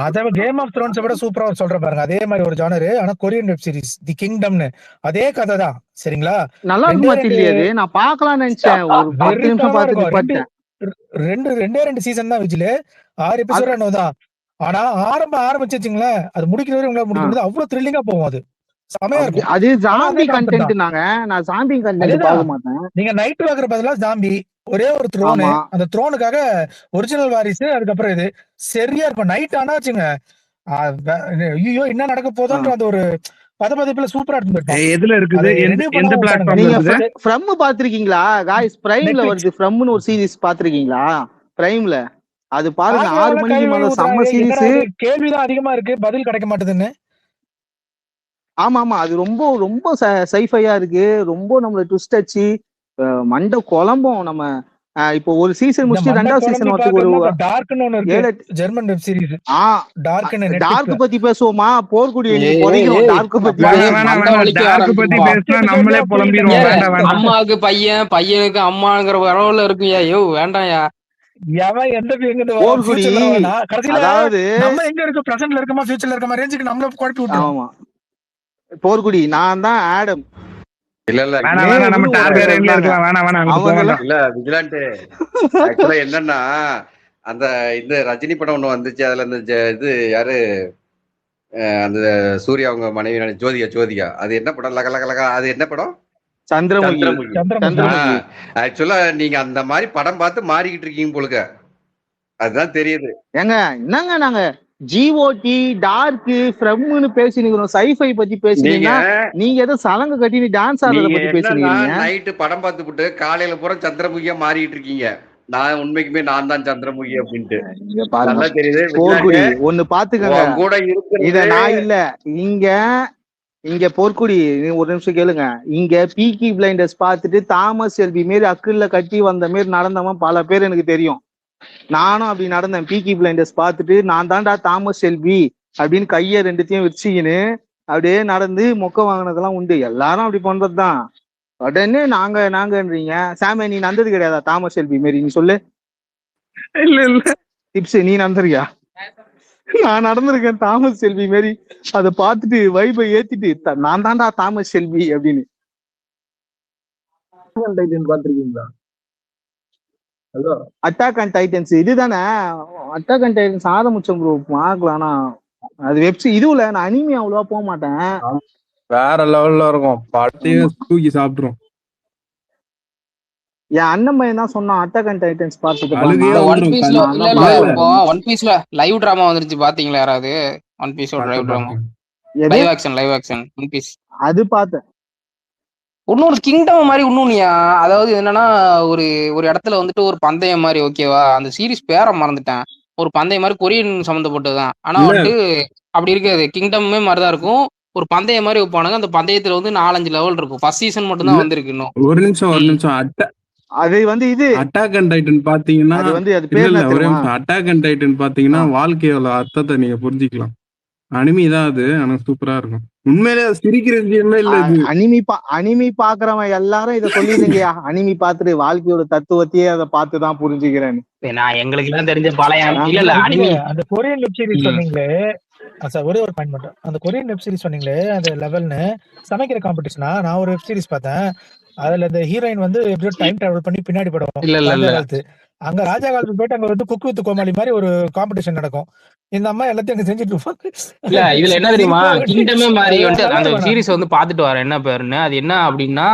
[SPEAKER 7] அத கேம் ஆஃப் த்ரோன்ஸ் விட சூப்பரா சொல்ற பாருங்க. அதே மாதிரி ஒரு ஜானர், ஆனா கொரியன் வெப் சீரிஸ் தி கிங்டம்னு, அதே கதை தான், சரிங்களா?
[SPEAKER 2] நல்லா இருக்கு. நான் பார்க்கலாம் நினைச்சேன், ஒரு 10 நிமிஷம் பார்த்துட்டு பார்த்தேன்.
[SPEAKER 7] 2 சீசன் தான் விஜில, 6 எபிசோட் என்னதான். ஆனா ஆரம்பிச்சுங்களே, அது முடிக்கிற வரை உங்களால முடிக்க முடியாது. அவ்வளவு த்ரில்லிங்கா போகும். அது செமையா இருக்கும்.
[SPEAKER 2] அது ஜாம்பி கண்டென்ட். நான் ஜாம்பி கண்டென்ட் பார்க்க மாட்டேன்.
[SPEAKER 7] நீங்க நைட் வாக்குற பதிலா ஜாம்பி, ஒரே ஒரு த்ரோனு, அந்த த்ரோனுக்காக ஒரிஜினல் வாரிசு, அதுக்கப்புறம் இது சரியா இருக்கும். நைட் ஆனா வச்சுங்க, ஐயோ என்ன நடக்க போதோன்ற அந்த ஒரு பதபதிப்புல சூப்பரா இருக்கு.
[SPEAKER 4] எதுல இருக்குது? எந்த பிளாட்ஃபார்ம்ல இருக்குது?
[SPEAKER 2] ஃப்ரம் பாத்திருக்கீங்களா गाइस? பிரைம்ல வருது. ஃப்ரம்னு ஒரு சீரிஸ் பாத்திருக்கீங்களா பிரைம்ல? அது பாருங்க, 6 மணிக்கு மேல செம்ம சீரிஸ்.
[SPEAKER 7] கேள்விதான் அதிகமா இருக்கு, பதில் கிடைக்க மாட்டேதுன்னு.
[SPEAKER 2] ஆமா, அது ரொம்ப சைஃபையா இருக்கு. ரொம்ப நம்மள ட்விஸ்ட் அடிச்சு மண்ட குழம்பும். நம்ம இப்போ ஒரு சீசன் முடிச்சு 2வது சீசன் வரதுக்கு ஒரு
[SPEAKER 7] டார்க்னு ஒன்னு இருக்கு, ஜெர்மன் வெப் சீரிஸ். டார்க்
[SPEAKER 2] பத்தி பேசுவோமா? போர்க்குடி போறீங்க. டார்க்
[SPEAKER 4] பத்தி பேசினா நம்மளே புலம்பிடுவோம்.
[SPEAKER 1] அம்மாவுக்கு பையனுக்கு அம்மாங்கிற வரவுல இருக்குயா. ஐயோ வேண்டாம்யா.
[SPEAKER 7] எவன் எந்த
[SPEAKER 2] போர்க்குடி அதாவது
[SPEAKER 7] நம்ம எங்க இருக்கு, பிரசன்ட்ல இருக்கமா ஃபியூச்சர்ல இருக்கமா ரேஞ்சுக்கு நம்மள குழப்பி விட்டோம்.
[SPEAKER 2] ஆமா, போர்க்குடி நான் தான் ஆடம்.
[SPEAKER 3] இல்ல
[SPEAKER 4] நம்ம டார்கெரியன்ல இருக்கலாம். வேணாம்.
[SPEAKER 3] இல்ல விஜிலாண்ட் ஆக்சுவலா என்னன்னா, அந்த இந்த ரஜினி படம் ஒண்ணு வந்துச்சு, அதுல இந்த இது யாரு அந்த சூர்யா அவங்க மனைவி ஜோதிகா அது என்ன படம்? லகலகலகா அது என்ன படம்?
[SPEAKER 2] சந்திரமுகி.
[SPEAKER 3] ஆக்சுவலா நீங்க அந்த மாதிரி படம் பார்த்து மாறிக்கிட்டு இருக்கீங்க போலுக்க, அதுதான் தெரியுது.
[SPEAKER 2] ஏங்க என்னங்க நாங்க ஜிஓடி டார்க் ஃப்ரம்னு பேசினுக்கிறோம், சைஃபை பத்தி பேசினீங்கன்னா நீங்க ஏதோ சலங்க கட்டி டான்ஸ் ஆடுறத பத்தி பேசினீங்க.
[SPEAKER 3] நைட்டு படம் பார்த்து விட்டு காலையில பூரா சந்திரமுகியா மாறிட்டு இருக்கீங்க. நான் உண்மைக்குமே நான் தான் சந்திரமுகி அப்படின்ட்டு நல்லா தெரியுது.
[SPEAKER 2] போர்க்குடி ஒண்ணு பாத்துக்கங்க
[SPEAKER 3] கூட இருக்கு.
[SPEAKER 2] இத நான் இல்ல, இங்க போர்க்குடி ஒரு நிமிஷம் கேளுங்க. இங்க பீக்கி பிளைண்டர்ஸ் பார்த்துட்டு தாமஸ் செல்வி மாரி அக்குள்ள கட்டி வந்த மாரி நடந்தவன் பல பேர் எனக்கு தெரியும். நானும் அப்படி நடந்தேன். பீக்கி பிளைண்டர்ஸ் பார்த்துட்டு நான் தான்டா தாமஸ் செல்வி அப்படின்னு கைய ரெண்டுத்தையும் வச்சுக்கின்னு அப்படியே நடந்து மொக்க வாங்கினதெல்லாம் உண்டு. எல்லாரும் அப்படி பண்றதுதான். உடனே நாங்கன்றீங்க. சாமி நீ நடந்தது கிடையாதா தாமஸ் செல்வி மாரி? நீ சொல்லு.
[SPEAKER 4] இல்ல
[SPEAKER 2] டிப்ஸ் நீ நடந்திருக்கியா? நான் நடந்திருக்கேன் தாமஸ் செல்வி மாரி. அதை பார்த்துட்டு வைபை ஏத்திட்டு நான் தான்டா தாமஸ் செல்வி அப்படின்னு.
[SPEAKER 5] பாத்துருக்கீங்களா? ஹலோ,
[SPEAKER 2] அட்டாக் அண்ட் டைட்டன்ஸ் இதுதானே? அட்டாக் அண்ட் டைட்டன்ஸ் ஆரம்பிச்சோம் ப்ரோ, பார்க்கலாம். ஆனா அது இதுல நான் அனிமே அவ்வளவா போக மாட்டேன்.
[SPEAKER 8] வேற லெவல்ல இருக்கும், பட்டையும் தூக்கி சாப்பிட்டுரும்.
[SPEAKER 2] என் அண்ணன் பையன் தான் சொன்னான் அட்டாக் அண்ட் டைட்டன்ஸ் பார்த்துட்டு.
[SPEAKER 1] ஒன் பீஸ்ல லைவ் டிராமா வந்துருச்சு, பாத்தீங்களா யாராவது? ஒன் பீஸோட live drama, live action One Piece
[SPEAKER 2] அது பார்த்தேன்.
[SPEAKER 1] இன்னொரு கிங்டம் மாதிரி இன்னொன்னுயா, அதாவது என்னன்னா ஒரு இடத்துல வந்துட்டு ஒரு பந்தயம் மாதிரி, ஓகேவா? அந்த சீரிஸ் பேரை மறந்துட்டேன். ஒரு பந்தயம் மாதிரி கொரியன் சம்மந்தப்பட்டதுதான். ஆனா வந்துட்டு அப்படி இருக்காது, கிங்டமே மாதிரிதான் இருக்கும். ஒரு பந்தயம் மாதிரி வைப்பானுங்க. அந்த பந்தயத்துல வந்து 4-5 லெவல் இருக்கும். ஃபர்ஸ்ட் சீசன் மட்டும் தான் வந்திருக்கு. இன்னும்
[SPEAKER 8] ஒரு நிமிஷம்
[SPEAKER 2] அது வந்து இது
[SPEAKER 8] அட்டாக் அண்ட் டைட்டன் பாத்தீங்கன்னா,
[SPEAKER 2] அது வந்து அது பேர் என்ன
[SPEAKER 8] ஒரே
[SPEAKER 2] தெரியுமா?
[SPEAKER 8] அட்டாக் அண்ட் டைட்டன் பாத்தீங்கன்னா வாழ்க்கையோட அர்த்தத்தை நீங்க புரிஞ்சுக்கலாம். அனிமி தான் அது, ஆனா சூப்பரா இருக்கும். உண்மையிலே சிரிக்கிற விஷயமே இல்ல இது.
[SPEAKER 2] அனிமி பாக்குறவன் எல்லாரும் இதை சொல்லிடுங்கயா. அனிமி பாத்துட்டு வாழ்க்கையோட தத்துவத்தையே அதை பார்த்துதான் புரிஞ்சுக்கிறேன்னு.
[SPEAKER 1] நான் எங்களுக்கு எல்லாம் தெரிஞ்ச பழைய இல்ல அனிமி.
[SPEAKER 7] அந்த கொரியன் வெப் சீரிஸ் சொன்னீங்களே, ஒரே ஒரு பாயிண்ட் மட்டும். அந்த கொரியன் வெப் சீரிஸ் சொன்னீங்களே, அந்த லெவல்னு சமைக்கிற காம்படிஷனா? நான் ஒரு வெப் சீரிஸ் பார்த்தேன். அதுல இந்த ஹீரோயின் வந்து எப்படியோ டைம் டிராவல் பண்ணி பின்னாடி படம் காலத்து அங்க ராஜா காலத்துக்கு போயிட்டு அங்க வந்து குக்கு வித்து கோமாளி மாதிரி ஒரு காம்படிஷன் நடக்கும். இந்த அம்மா எல்லாத்தையும் அங்க செஞ்சுட்டு இருப்பாங்க.
[SPEAKER 1] இல்ல இதுல என்ன தெரியுமா, கிங்டமே மாதிரி வந்துட்டு அந்த சீரிஸ் வந்து பாத்துட்டு வரேன் என்ன பேருன்னு. அது என்ன அப்படின்னா,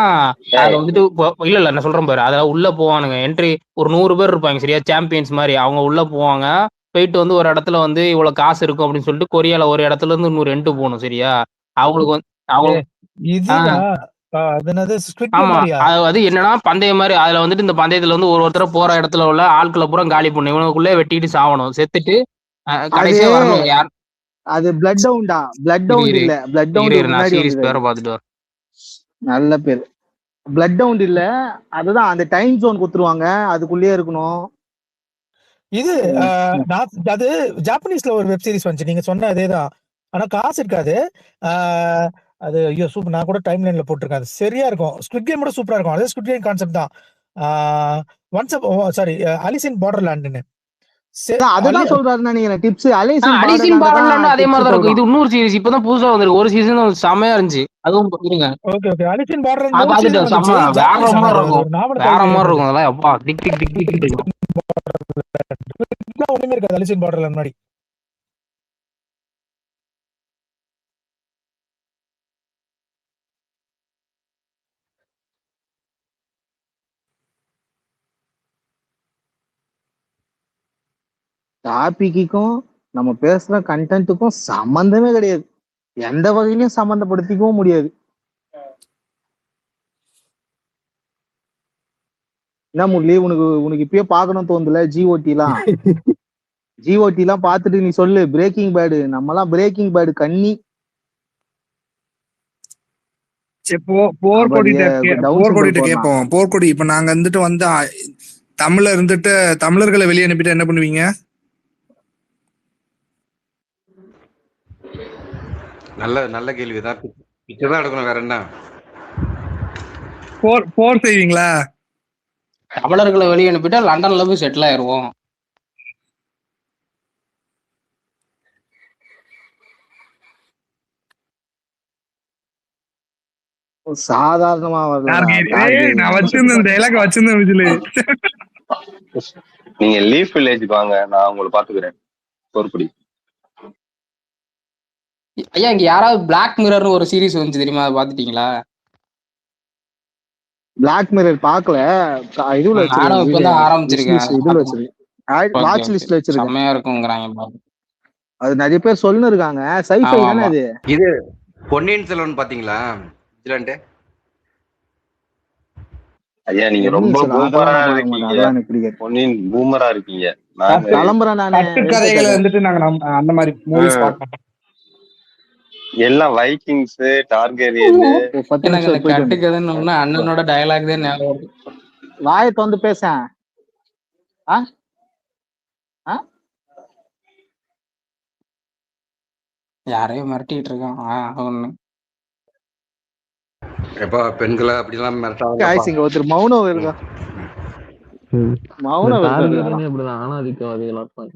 [SPEAKER 1] அதுல வந்துட்டு இல்ல நான் சொல்றேன் பாரு, அதுல உள்ள போவானுங்க. என்ட்ரி ஒரு 100 பேர் இருப்பாங்க சரியா, சாம்பியன்ஸ் மாதிரி. அவங்க உள்ள போவாங்க, போயிட்டு வந்து ஒரு இடத்துல வந்து இவ்வளவு காசு இருக்கும் அப்படின்னு சொல்லிட்டு கொரியால ஒரு இடத்துல இருந்து இன்னொரு ரெண்டு போகணும் சரியா. அவங்களுக்கு வந்து அது என்னன்னா பந்தயம் மாதிரி. அதுல வந்துட்டு இந்த பந்தயத்துல வந்து ஒருத்தர போற இடத்துல உள்ள ஆட்களை பூரா காலி பண்ணும். இவனுக்குள்ளே வெட்டிட்டு சாவணும், செத்துட்டு கடைசியா வரணும். யார்
[SPEAKER 2] அது பிளட் டவுன்டா? பிளட் டவுன் இல்ல, பிளட் டவுன்
[SPEAKER 1] நான் சீரிஸ் பேரை பார்த்துட்டு வரேன்.
[SPEAKER 2] நல்ல பேர் பிளட் டவுன் இல்ல. அதுதான் அந்த டைம் ஜோன் கொடுத்துருவாங்க, அதுக்குள்ளேயே இருக்கணும்.
[SPEAKER 7] இது அது ஜாப்பனீஸ்ல ஒரு வெப் சீரிஸ் வந்துச்சு, நீங்க சொன்ன அதேதான். ஆனா காசு இருக்காது. அது ஐயோ சூப்பர், நான் கூட டைம் லைன்ல போட்டிருக்கேன். அது சரியா இருக்கும். ஸ்குவிட் கேம் கூட சூப்பரா இருக்கும். அதே ஸ்குவிட் கேம் கான்செப்ட் தான். அலிஸ் இன் பார்டர்லாண்ட்னு
[SPEAKER 2] அதுதான் சொல்றாரு நினைக்கிறேன். டிப்ஸ்
[SPEAKER 1] அலிஸ் இன் பார்டர்லாண்ட் அதே மாதிரி தான் இருக்கும். இது இன்னொரு சீரிஸ் இப்பதான் புதுசா வந்திருக்கு. ஒரு சீசன் செமையா இருந்துச்சு. அதுவும் இருங்க.
[SPEAKER 7] ஓகே ஓகே, அலிஸ் இன் பார்டர்லாண்ட்
[SPEAKER 1] வேற மாதிரி இருக்கும். அதெல்லாம் அப்பா டிக் டிக் டிக் டிக் டிக்
[SPEAKER 7] ஒண்ணுமே இருக்காது அலிஸ் இன் பார்டர்லாண்ட் முன்னாடி.
[SPEAKER 2] டாபிக்கும் நம்ம பேசுற கண்டென்ட்டுக்கும் சம்பந்தமே கிடையாது. எந்த வகையிலயும் சம்பந்தப்படுத்திக்கவும் முடியாது. என்ன முரளி, உனக்கு இப்பயே பாக்கணும் தோந்தல? ஜிஓடி எல்லாம் பாத்துட்டு நீ சொல்லு. பிரேக்கிங் பேடு, நம்ம எல்லாம் பிரேக்கிங் பேடு கண்ணி.
[SPEAKER 4] போர்க்கொடி கேட்போம். போர்க்கொடி இப்ப நாங்க வந்துட்டு வந்து தமிழர்களை வெளியே அனுப்பிட்டு என்ன பண்ணுவீங்க?
[SPEAKER 3] நல்ல கேள்விதான். பிச்சைதான் எடுக்கணும், வேற என்ன?
[SPEAKER 4] போர் செய்வீங்களா?
[SPEAKER 1] தமிழர்களை வெளியே அனுப்பிட்டா லண்டன்ல போய் செட்டில் ஆயிருவோம்.
[SPEAKER 2] சாதாரணமா
[SPEAKER 4] நான் வச்சிருந்தேன்.
[SPEAKER 9] நீங்க லீஃப் வில்லேஜ் வாங்க, நான் உங்களை பாத்துக்கிறேன். போர்க்குடி
[SPEAKER 1] ஐயா இங்க யாராவது பிளாக் மிரர்னு ஒரு சீரிஸ் வந்துச்சு தெரியுமா, அதை பாத்துட்டீங்களா?
[SPEAKER 2] பிளாக் மிரர் பாக்கல, இதுல
[SPEAKER 1] நானும்
[SPEAKER 2] வச்சிருக்கேன்,
[SPEAKER 1] இப்பதான் ஆரம்பிச்சிருக்கேன்.
[SPEAKER 2] இதுல வச்சிருக்கேன், வாட்ச் லிஸ்ட்ல வச்சிருக்கேன்.
[SPEAKER 1] செம்மையா இருக்குங்கிறாங்க.
[SPEAKER 2] அது நிறைய பேர் சொல்லுன்னு இருக்காங்க. சைஃபை தானே அது.
[SPEAKER 3] இது பொன்னியின் செல்வன் பாத்தீங்களா விஜிலண்ட்?
[SPEAKER 9] ஐயா நீங்க ரொம்ப பூமரா இருக்கீங்க, பொன்னியின் பூமரா இருக்கீங்க.
[SPEAKER 2] கிளம்புறேன் நானு.
[SPEAKER 4] கதைகளை வந்துட்டு நாங்க அந்த மாதிரி மூவிஸ் பார்க்க
[SPEAKER 9] எல்லாம் வைக்கிங்ஸ், டார்கெரியன்.
[SPEAKER 1] கட்டுக்கதைன்னு அண்ணனோட டயலாக் தான் ஞாபகம் வருது.
[SPEAKER 2] வாயை வந்து பேச
[SPEAKER 1] யாரையும் மிரட்டிட்டு இருக்கான் ஒண்ணு.
[SPEAKER 3] எப்ப பெண்களை அப்படிலாம் மிரட்டாங்க.
[SPEAKER 2] ஒருத்தர் மௌனம் இருக்கா, மௌனம்
[SPEAKER 10] இப்படிதான் ஆணாதிக்கவாதிகளா இருப்பாங்க.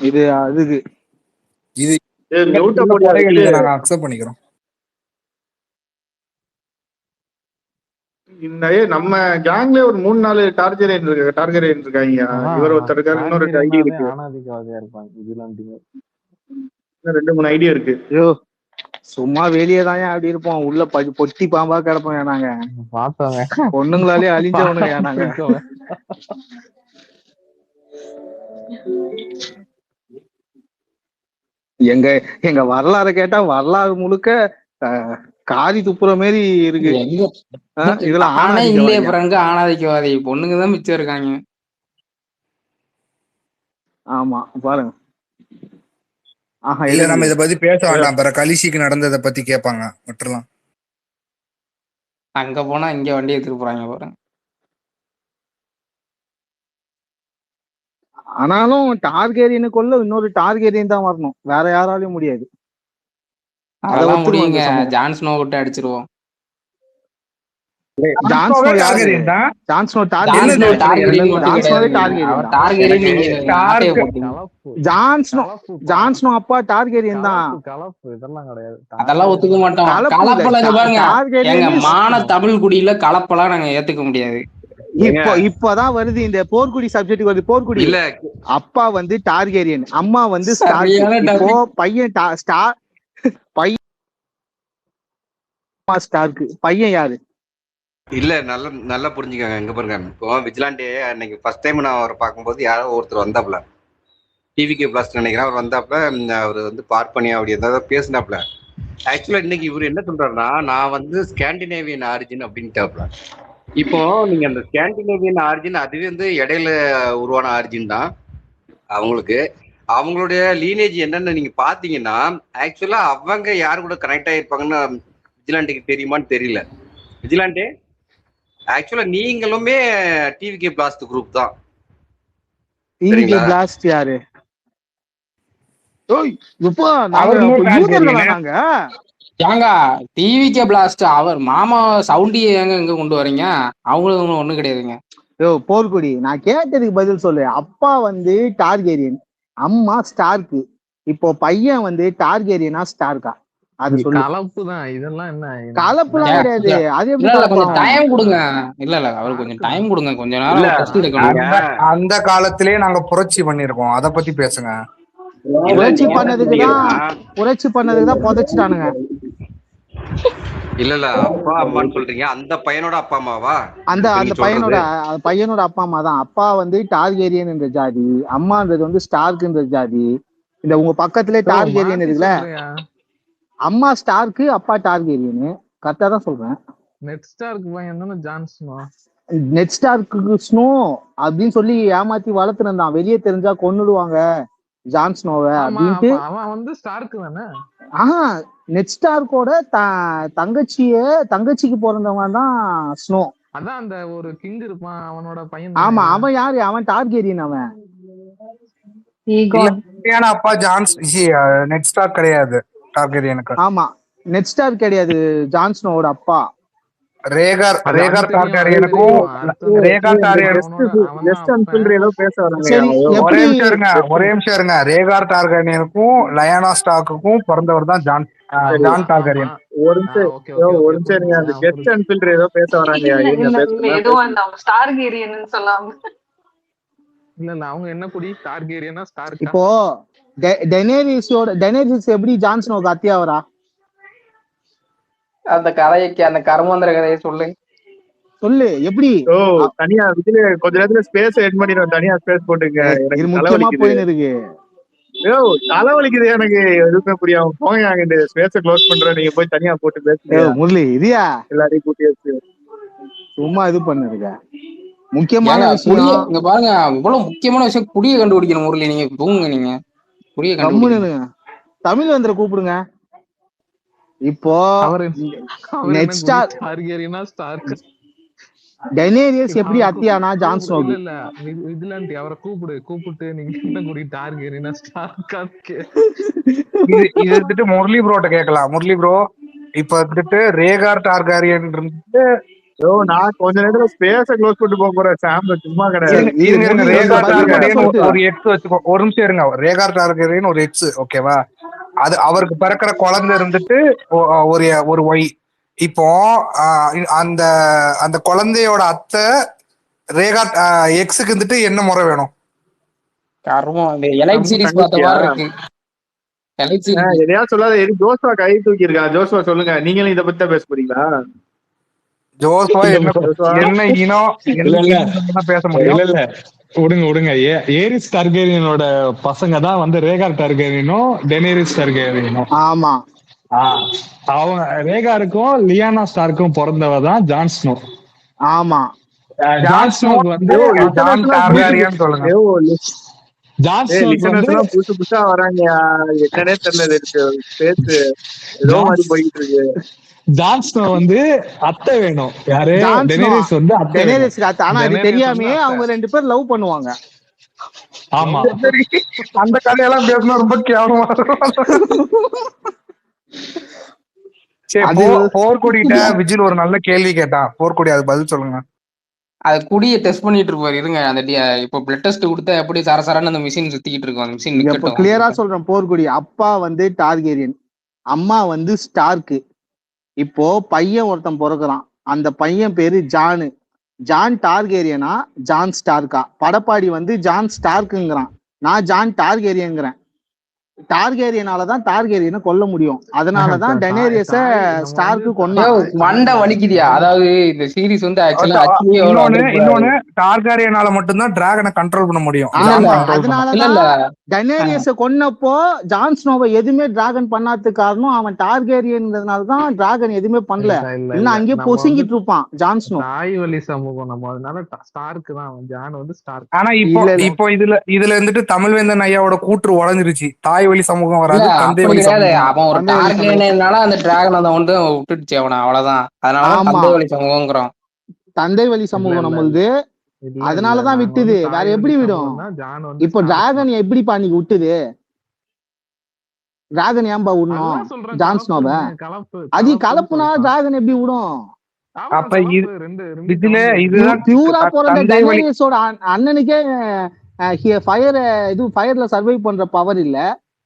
[SPEAKER 2] இது அதுக்கு
[SPEAKER 4] இது நாங்க அக்செப்ட் பண்ணிக்கிறோம்.
[SPEAKER 5] நம்ம கேங்ல ஒரு 3-4 டார்கெரியன் இருக்காங்க. இவர் ஒருத்தர் இருக்காரு, இன்னொரு ஐடி இருக்கு,
[SPEAKER 10] ஆணாதிக்கவாதியா இருப்பாங்க. விஜிலண்டிங்க
[SPEAKER 5] 2-3 ஐடியா இருக்கு.
[SPEAKER 2] ஐயோ சும்மா வெளியேதான் அப்படி இருப்போம், உள்ள பொட்டி பாம்பா கிடப்போம். ஏனாங்க
[SPEAKER 10] பார்த்தோங்க,
[SPEAKER 2] பொண்ணுங்களாலே அழிஞ்சவனுங்க. ஏனாங்க எங்க வரலாறு கேட்டா வரலாறு முழுக்க காரி துப்புற மாதிரி இருக்கு. இதுல
[SPEAKER 1] ஆனா இல்லையே பிறங்க ஆணாதிக்கவாதி பொண்ணுங்கதான் மிச்சம் இருக்காங்க.
[SPEAKER 2] ஆமா பாருங்க.
[SPEAKER 4] இல்ல நம்ம இத பத்தி பேச வேண்டாம், பிற கலிசிக்கு நடந்ததை பத்தி கேட்பாங்க, விட்டுறலாம்.
[SPEAKER 1] அங்க போனா இங்க வண்டி எடுத்துட்டு போறாங்க பாருங்க.
[SPEAKER 2] ஆனாலும் டார்கெரியனுக்குள்ள இன்னொரு டார்கெரியன் தான் வரணும், வேற யாராலையும் முடியாது.
[SPEAKER 1] அதெல்லாம் முடியுங்க, ஜான் ஸ்னோ விட்டு அடிச்சிருவோம்.
[SPEAKER 2] அப்பா டார்கெரியன் தான்.
[SPEAKER 1] அதெல்லாம் ஒத்துக்க மாட்டோம். கலப்பெல்லாம் பாருங்க, எங்க மான தமிழ் குடியில கலப்பெல்லாம் நாங்க ஏத்துக்க முடியாது.
[SPEAKER 2] இப்பதான் வருது இந்த போர்க்குடி சப்ஜெக்ட் வருது. போர்க்குடி இல்ல, அப்பா வந்து டார்கெரியன், அம்மா வந்து பையன் யாரு
[SPEAKER 3] இல்ல. நல்லா புரிஞ்சுக்காங்க. எங்க பாருங்க, இப்போ விஜிலாண்டே அன்னைக்கு ஃபர்ஸ்ட் டைம் நான் அவரை பார்க்கும்போது யாரோ ஒருத்தர் வந்தாப்ல, டிவிகே பிளாஸ்ட் நினைக்கிறேன், அவர் வந்தாப்ல. அவர் வந்து பார்ப்பனியா அப்படி ஏதாவது பேசினாப்ல. ஆக்சுவலா இன்னைக்கு இவர் என்ன சொல்றாருன்னா, நான் வந்து ஸ்காண்டினேவியன் ஆரிஜின் அப்படின்ட்டாப்ல. இப்போ நீங்க அந்த ஸ்காண்டினேவியன் ஆரிஜின் அதுவே வந்து இடையில உருவான ஆரிஜின் தான் அவங்களுக்கு. அவங்களுடைய லீனேஜ் என்னன்னு நீங்க பாத்தீங்கன்னா, ஆக்சுவலா அவங்க யாரு கூட கனெக்ட் ஆகிருப்பாங்கன்னு விஜிலாண்டுக்கு தெரியுமான்னு தெரியல. விஜிலாண்டே ஆக்சுவலா நீங்களுமே டிவிகே பிளாஸ்ட் குரூப் தான்.
[SPEAKER 2] டிவிகே பிளாஸ்ட் யாரு?
[SPEAKER 1] ஏங்க டிவிகே பிளாஸ்ட் அவர் மாமா சவுண்டி ஏங்க எங்க கொண்டு வரீங்க? அவங்களுக்கு ஒண்ணும் கிடையாதுங்க.
[SPEAKER 2] போர்க்குடி நான் கேட்டதுக்கு பதில் சொல்லு. அப்பா வந்து டார்கெரியன், அம்மா ஸ்டார்க்கு. இப்போ பையன் வந்து டார்கெரியனா ஸ்டார்க்கா? அது
[SPEAKER 10] கலப்பு தான். இதெல்லாம் என்ன
[SPEAKER 2] கலப்புலாம் கிடையாது. அது எப்படி
[SPEAKER 1] கொஞ்சம் டைம் கொடுங்க. இல்ல அவருக்கு கொஞ்சம் டைம் கொடுங்க, கொஞ்ச நேரம்.
[SPEAKER 4] அந்த காலத்திலேயே நாங்க புரட்சி பண்ணிருக்கோம், அத பத்தி பேசுங்க.
[SPEAKER 2] புரட்சி பண்ணதுக்குதான் புதைச்சிட்டானுங்க.
[SPEAKER 3] இல்ல அப்பா அம்மான்னு சொல்றீங்க, அந்த பையனோட அப்பா அம்மாவா? அந்த
[SPEAKER 2] பையனோட அப்பா அம்மா தான். அப்பா வந்து டார்கெரியன் என்ற ஜாதி, அம்மான்றது வந்து ஸ்டார்க்ன்ற ஜாதி. இந்த உங்க பக்கத்திலே டார்கெரியன் இருக்குல்ல, அம்மா ஸ்டார்க்கு அப்பா டார்கெரியன். கரெக்டா தான் சொல்றேன்.
[SPEAKER 10] நெட் ஸ்டார்க்கு பையன் தான John snow.
[SPEAKER 2] Net Stark snow அப்படின்னு சொல்லி ஏமாத்தி வளர்த்துனான். வெளியே தெரிஞ்சா கொன்னுடுவாங்க ஜான் ஸ்னோவை அப்படின்ட்டு.
[SPEAKER 10] அவன் வந்து ஸ்டார்க்கு தானே.
[SPEAKER 2] நெட் ஸ்டார்க்கோட தங்கச்சிக்கு பிறந்தவன் தான் ஸ்னோ.
[SPEAKER 10] அதான் அந்த ஒரு கிங் இருப்பான், அவனோட பையன்.
[SPEAKER 2] ஆமா, அவன் யாரு? அவன் டார்கெரியன். அவன்
[SPEAKER 4] அப்பா ஜான் நெட் ஸ்டார் கிடையாது டார்கெரியனுக்கு.
[SPEAKER 2] ஆமா, நெட் ஸ்டார் கிடையாது, ஜான் ஸ்னோவோட அப்பா.
[SPEAKER 4] ரேகார் டார்கெரியனுக்கும் ஒரே நிமிஷம் இருங்க. ரேகார் டார்கெரியனுக்கும் லயானா ஸ்டார்க்குக்கும் பிறந்தவர் தான் ஜான் டார்கெரியன்.
[SPEAKER 5] ஒரு நிமிஷம் அந்த கெஸ்ட் அண்ட் ஃபில்டர் ஏதோ பேச வராங்க.
[SPEAKER 10] இல்ல அவங்க என்ன குடி டார்கேரியனா ஸ்டார்க்கா?
[SPEAKER 2] இப்போ டெனேரிஸ் எப்படி ஜான்ஸ்னோக்கு அத்தியாவரா?
[SPEAKER 1] அந்த கதைக்கு அந்த கர்மந்திர கதையை சொல்லு
[SPEAKER 2] எப்படி?
[SPEAKER 5] தனியா விஜில கொஞ்ச நேரத்துல ஸ்பேஸ் எட் பண்ணிடுவேன். தனியா ஸ்பேஸ் போட்டுங்க.
[SPEAKER 2] இது முக்கியமா போயின்னு இருக்கு.
[SPEAKER 5] தலைவலிக்குது எனக்கு. எதுவுமே புரியாம போங்க. இந்த ஸ்பேஸ க்ளோஸ் பண்றேன். நீங்க போய் தனியா போட்டு பேசுங்க.
[SPEAKER 2] முரளி இரியா
[SPEAKER 5] எல்லாரையும் கூட்டி வச்சு
[SPEAKER 2] சும்மா இது பண்ணுங்க. முக்கியமான விஷயம்
[SPEAKER 1] இங்க பாருங்க, இவ்வளவு முக்கியமான விஷயம் குடியை கண்டுபிடிக்கணும். முரளி நீங்க தூங்குங்க, நீங்க குடியை கண்டுபிடிக்கணும்.
[SPEAKER 2] தமிழ் வந்தர கூப்பிடுங்க. இப்போ நெக்ஸ்ட்
[SPEAKER 10] டார்கேரியனா ஸ்டார்க்.
[SPEAKER 2] டெனேரியஸ் எப்படி அத்தியானா ஜான்ஸ்னோக்கு?
[SPEAKER 10] இல்ல விஜிலாண்டி அவரை கூப்பிட்டு நீங்க என்ன குடி டார்கேரியனா ஸ்டார்க்கா?
[SPEAKER 4] இது வந்துட்டு முரளி ப்ரோட்ட கேட்கலாம். முரளி ப்ரோ இப்ப வந்துட்டு ரேகார் டார்காரியன் இருந்துட்டு
[SPEAKER 5] நான் கொஞ்ச நேரத்துல ஸ்பேஸ க்ளோஸ் பண்ணிட்டு போக போறேன். சாம் சும்மா கிடையாது.
[SPEAKER 4] ரேகார் டார்காரியன் ஒரு எக்ஸ் வச்சுக்கோ. ஒரு நிமிஷம் இருங்க. ரேகார் டார்காரியன் ஒரு எக்ஸ், ஓகேவா? அது அவருக்கு பிறக்கிற குழந்தை இருந்துட்டு ஒரு ஒய். இப்போ அந்த அந்த குழந்தையோட அத்தை ரேகார் எக்ஸுக்கு வந்துட்டு என்ன முறை வேணும்?
[SPEAKER 5] எதையா சொல்லாத. ஜோஸ்வா கை தூக்கி இருக்கா. ஜோஸ்வா சொல்லுங்க. நீங்களும் இதை பத்தி பேச போறீங்களா?
[SPEAKER 4] ஜோஸ்வா என்ன இனம் பேச முடியும்?
[SPEAKER 11] இல்ல விடுங்க. ஏரிஸ் டார்கேரியனோட பசங்க தான் வந்து ரேகார் டார்கேரியனும் டெனேரிஸ் டார்கேரியனும்.
[SPEAKER 2] ஆமா,
[SPEAKER 11] அவங்க ரேகாருக்கும் லியானா ஸ்டார்க்கும் பிறந்தவ தான் ஜான் ஸ்னோ.
[SPEAKER 2] ஆமா,
[SPEAKER 11] ஜான் ஸ்னோக்கு வந்து
[SPEAKER 4] ஜான் டார்காரியன் சொல்லுங்க.
[SPEAKER 5] புதுசு புதுசா வராங்க. என்னன்னே தெரியல. ஏதோ மாதிரி போயிட்டு இருக்கு.
[SPEAKER 11] ஜான்ஸ்னோ வந்து அத்தை வேணும். யாரு? டெனேரிஸ் வந்து
[SPEAKER 2] டெனேரிஸ் அத்தை. ஆனா அது தெரியாமே அவங்க ரெண்டு பேரும் லவ் பண்ணுவாங்க.
[SPEAKER 11] ஆமா,
[SPEAKER 4] அந்த கதையெல்லாம் பேசணும். ரொம்ப கேவலமா. போர்க்கொடிட்ட விஜில் ஒரு நல்ல கேள்வி கேட்டான். போர்க்கொடி அது பதில் சொல்லுங்க.
[SPEAKER 1] அது குடியை டெஸ்ட் பண்ணிட்டு இருப்பாரு. இருங்க, அந்த இப்போ பிளட் டெஸ்ட் கொடுத்தா எப்படி சரசரன்னு அந்த மிஷின் சுத்திக்கிட்டு இருக்கும். அந்த மிஷின்
[SPEAKER 2] இப்ப கிளியரா சொல்றேன். போர்க்கொடி அப்பா வந்து டார்கேரியன், அம்மா வந்து ஸ்டார்க்கு. இப்போ பையன் ஒருத்தன் பிறகுறான். அந்த பையன் பேரு ஜான் டார்கேரியனா ஜான் ஸ்டார்க்கா? படப்பாடி வந்து ஜான் ஸ்டார்க்குங்கிறான். நான் ஜான் டார்கேரியன்ங்கிறேன். டார்கேரியனாலதான் டார்கேரியனை கொல்ல முடியும். அதனாலதான் டெனேரியஸ ஸ்டார்க்கு கொண்டாங்க.
[SPEAKER 1] மண்டை வலிக்குதியா? அதாவது இந்த சீரிஸ் வந்து
[SPEAKER 4] இன்னொன்னு டார்கேரியனால மட்டும்தான் டிராகனை கண்ட்ரோல் பண்ண முடியும்.
[SPEAKER 2] அதனாலதான் டெனேரியஸ கொன்னப்போ ஜான் ஸ்னோவை எதுவுமே டிராகன் பண்ணாததுக்கு காரணம் அவன் டார்கேரியன்றதுனாலதான் டிராகன் எதுவுமே பண்ணல. இல்ல அங்கேயே பொசுங்கிட்டு இருப்பான் ஜான் ஸ்னோ.
[SPEAKER 10] தாய் வழி சமூகம் நம்ம, அதனால ஸ்டார்க்கு தான் ஜான் வந்து ஸ்டார்க்.
[SPEAKER 4] ஆனா இப்போ இதுல இருந்துட்டு தமிழ்வேந்தன் ஐயாவோட கூற்று உடஞ்சிருச்சு. தாய் வழி சமூகம் வராது, தந்தை வழி சமூகம்.
[SPEAKER 1] அவன் ஒரு டார்கேரியனால அந்த டிராகன் அதை வந்து விட்டுடுச்சு அவனை, அவ்வளவுதான். அதனால தந்தை வழி சமூகம்ங்கிறோம்.
[SPEAKER 2] தந்தை வழி சமூகம் நம்மளுது. அதனாலதான் விட்டுது. வேற எப்படி விடும்? இப்போ டிராகன் எப்படி பாணிக்கு விட்டுது? டிராகன் ஏன்பா விடணும் ஜான் ஸ்னோவை? அது கலப்புனா டிராகன் எப்படி விடும்?
[SPEAKER 4] அப்ப இதுதான்
[SPEAKER 2] பியூரா போற டெனேரியஸோட அண்ணனுக்கே ஃபயர்ல சர்வை பண்ற பவர் இல்ல.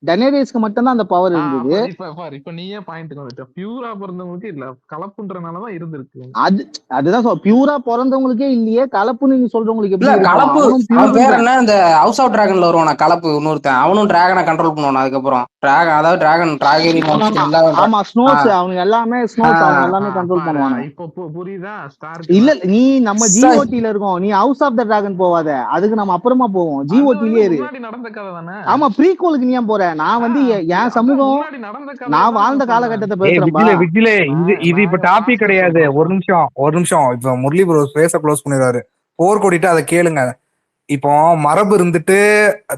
[SPEAKER 2] டெனேரியஸ்க்கு மட்டும்தான் அந்த பவர் இருந்தது.
[SPEAKER 10] இப்ப நீயே பாயிண்ட் வந்துட்ட. பியூரா பிறந்தவங்களுக்கு இல்ல, கலப்புன்றனாலதான் இருந்திருக்கு.
[SPEAKER 2] அதுதான் பியூரா பிறந்தவங்களுக்கே இல்லையே, கலப்புன்னு நீ சொல்றவங்களுக்கு எப்படி?
[SPEAKER 1] கலப்பு பேர் என்ன? இந்த ஹவுஸ் ஆஃப் டிராகன்ல வருவானா கலப்பு இன்னொருத்தன். அவனும் டிராகனை கண்ட்ரோல் பண்ணுவான். அதுக்கப்புறம் அதாவது டிராகன்
[SPEAKER 2] ஆமா, ஸ்னோஸ் அவனுக்கு எல்லாமே ஸ்னோஸ் அவங்க எல்லாமே கண்ட்ரோல் பண்ணுவாங்க.
[SPEAKER 10] இப்போ புரியுதா?
[SPEAKER 2] இல்ல, நீ நம்ம ஜிஓடில இருக்கோம். நீ ஹவுஸ் ஆஃப் த டிராகன் போவாத. அதுக்கு நம்ம அப்புறமா போவோம். ஜிஓடிலே இரு.
[SPEAKER 10] நடந்த கதை தானே.
[SPEAKER 2] ஆமா, ப்ரீக்வலுக்கு நீ ஏன் போற? நான் வந்து என் சமூகம், நான் வாழ்ந்த காலகட்டத்தை பேசுறேன்.
[SPEAKER 4] இது இப்ப டாபிக் கிடையாது. ஒரு நிமிஷம். இப்ப முரளி ப்ரோ பேச க்ளோஸ் பண்ணிடுவாரு. போர்க்கொடிட்டு அதை கேளுங்க. இப்போ மரபு இருந்துட்டு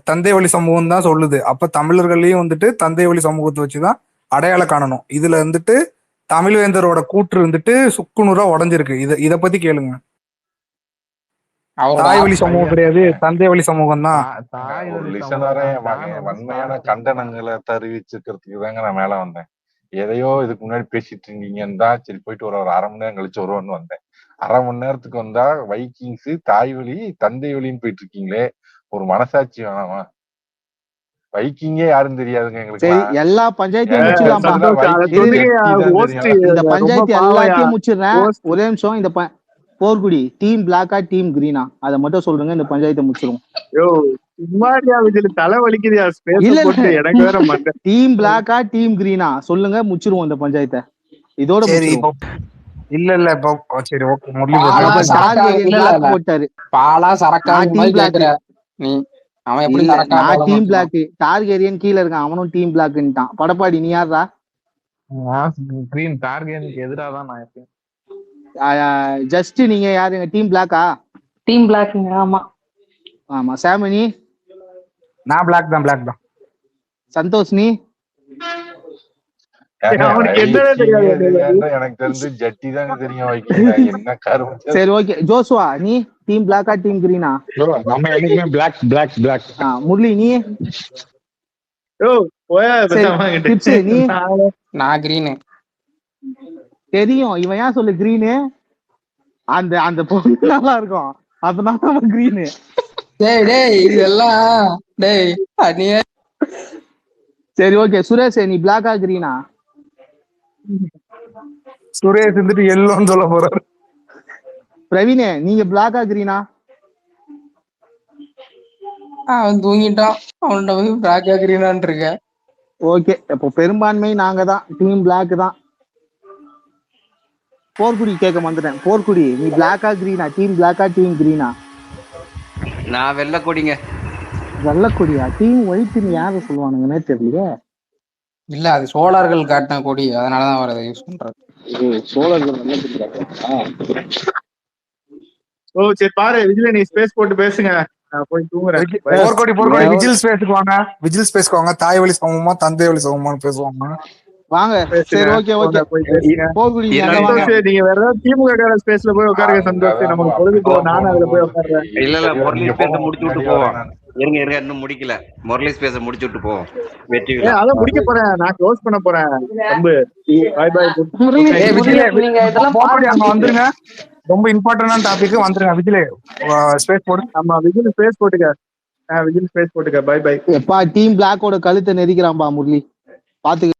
[SPEAKER 4] தந்தை வழி சமூகம் தான் சொல்லுது. அப்ப தமிழர்களையும் வந்துட்டு தந்தை வழி சமூகத்தை வச்சுதான் அடையாளம் காணணும். இதுல வந்துட்டு தமிழ்வேந்தரோட கூற்று வந்துட்டு சுக்குநூறா உடஞ்சிருக்கு. இத பத்தி கேளுங்க. தாய் வழி சமூகம் கிடையாது, தந்தை வழி சமூகம் தான்.
[SPEAKER 9] வன்மையான கண்டனங்களை தெரிவிச்சுக்கிறதுக்கு தாங்க நான் மேல வந்தேன். எதையோ இதுக்கு முன்னாடி பேசிட்டு இருந்தீங்கன்னு தான் சரி போயிட்டு ஒரு அரை மணி நேரம் கழிச்சு வருவான்னு வந்தேன். அரை மணி நேரத்துக்கு வந்தா வைக்கிங்ஸ் தாய் வழி தந்தை வழின்னு போயிட்டு இருக்கீங்களே, ஒரு மனசாட்சி வேணாமா? வைக்கிங்கே யாரும் தெரியாதுங்க எங்களுக்கு.
[SPEAKER 2] எல்லா பஞ்சாயத்தையும் முடிச்சிடலாம். இந்த பஞ்சாயத்து எல்லாத்தையும் முடிச்சிடுறேன். ஒரே நிமிஷம். போர்க்குடி டீம் பிளாக்கா டீம் கிரீனா அதை மட்டும் சொல்றேங்க, இந்த பஞ்சாயத்தை முடிச்சிருவோம்.
[SPEAKER 5] யோ சும்மாடியா விஜய் தலை வலிக்குதியா ஸ்பேஸ்
[SPEAKER 2] இல்ல
[SPEAKER 5] போட்டு எனக்கு வேற மண்டை.
[SPEAKER 2] டீம் பிளாக்கா டீம் கிரீனா சொல்லுங்க, முடிச்சிருவோம் இந்த பஞ்சாயத்தை. இதோட
[SPEAKER 4] சரி
[SPEAKER 2] முடிச்சிருவோம்.
[SPEAKER 4] இல்ல இப்போ சரி ஓகே முரளி
[SPEAKER 2] அப்ப டார்கெரியன் black போட்டாரு.
[SPEAKER 1] பாலா சரக்கா
[SPEAKER 2] நான் டீம் பிளாக்.
[SPEAKER 1] நீ அவன் எப்படி
[SPEAKER 2] இல்ல
[SPEAKER 1] சரக்கா
[SPEAKER 2] நான் டீம் பிளாக். டார்கெரியன் கீழ இருக்கான், அவனும் டீம் பிளாக்ன்ட்டான். படப்பாடி நீ யாரா?
[SPEAKER 10] கிரீன் டார்கெட்டுக்கு எதிரா தான் நான் இருக்கேன்.
[SPEAKER 2] ஜஸ்ட் நீங்க யாருங்க? டீம் பிளாக்கா?
[SPEAKER 12] டீம் பிளாக்ங்க. ஆமா
[SPEAKER 2] ஆமா. சாமி
[SPEAKER 4] நான் பிளாக் தான்.
[SPEAKER 2] சந்தோஷ் நீ?
[SPEAKER 5] அவனுக்கு என்னவே தெரியாது.
[SPEAKER 9] எனக்கு தெரிஞ்சு ஜட்டி தாங்க தெரியும் வைக்கீங்க என்ன கரும்பு.
[SPEAKER 2] சரி ஓகே. ஜோசுவா நீ டீம் பிளாக்கா டீம் கிரீனா?
[SPEAKER 11] நம்ம என்னைக்குமே பிளாக்.
[SPEAKER 2] முரளி நீ?
[SPEAKER 5] யோ போயா பேசாம
[SPEAKER 2] டிப்ஸ் நீ?
[SPEAKER 1] நான் கிரீனு.
[SPEAKER 2] தெரியும் இவன் ஏன் சொல்லு கிரீனு? அந்த அந்த பொண்ணு நல்லா இருக்கும், அதனால அவன் கிரீனு.
[SPEAKER 1] டேய் இதெல்லாம் டேய் அனியே.
[SPEAKER 2] சரி ஓகே. சுரேஷ் நீ பிளாக்கா கிரீனா?
[SPEAKER 4] சுரேஷ் வந்துட்டு எல்லோன்னு சொல்ல போறாரு.
[SPEAKER 2] பிரவீனே நீங்க பிளாக்கா கிரீனா?
[SPEAKER 1] அவன் தூங்கிட்டான், அவன்கிட்ட போய் பிளாக்கா கிரீனான் இருக்க.
[SPEAKER 2] ஓகே, இப்போ பெரும்பான்மை நாங்க தான் டீம் பிளாக் தான். போர்க்குடி கேட்க வந்துட்டேன். போர்க்குடி நீ பிளாக்கா கிரீனா? Team பிளாக்கா team கிரீனா?
[SPEAKER 3] நான் வெள்ளை கொடிங்க.
[SPEAKER 2] வெள்ளக்கொடியா? டீம் ஒயிட்னு யாரும் சொல்லுவானுங்கன்னே தெரியலையே.
[SPEAKER 1] இல்ல அது சோழர்கள் காட்டின கொடி, அதனாலதான் அவர் அதை யூஸ் பண்றாரு.
[SPEAKER 2] சோழர்கள்.
[SPEAKER 5] ஓ சரி பாரு விஜய் நீ ஸ்பேஸ் போட்டு பேசுங்க, நான் போய் தூங்குறேன்.
[SPEAKER 4] போர்க்கோடி விஜில் ஸ்பேஸ்க்கு வாங்க. விஜில் ஸ்பேஸ்க்கு வாங்க. தாய் வழி சமமா தந்தை வழி சமமான்னு பேசுவாங்க.
[SPEAKER 2] வாங்க. சரி ஓகே ஓகே. போர்க்குடி
[SPEAKER 5] நீங்க வேற ஏதாவது திமுக ஸ்பேஸ்ல போய் உட்காருங்க. சந்தோஷம் நமக்கு பொழுது போ. நானும் அதுல போய் உட்காருறேன்.
[SPEAKER 3] இல்ல முரளி ஸ்பேஸ முடிச்சு விட்டு போவோம். இருங்க இன்னும் முடிக்கல. முரளி ஸ்பேஸ முடிச்சு விட்டு போவோம். வெற்றி விழா
[SPEAKER 5] அதான் முடிக்க போறேன், நான் க்ளோஸ் பண்ண போறேன். தம்பு பாய் பாய்.
[SPEAKER 12] நீங்க இதெல்லாம்
[SPEAKER 4] அங்க வந்துருங்க. ரொம்ப இம்பார்ட்டன்டான டாபிக் வந்துருங்க. விஜிலே ஸ்பேஸ் போடு.
[SPEAKER 5] ஆமா விஜய் ஸ்பேஸ் போட்டுக்க. விஜய் ஸ்பேஸ் போட்டுக்க. பாய் பாய்.
[SPEAKER 2] எப்பா டீம் பிளாக்கோட கழுத்தை நெரிக்கிறான்பா முரளி, பாத்துக்க.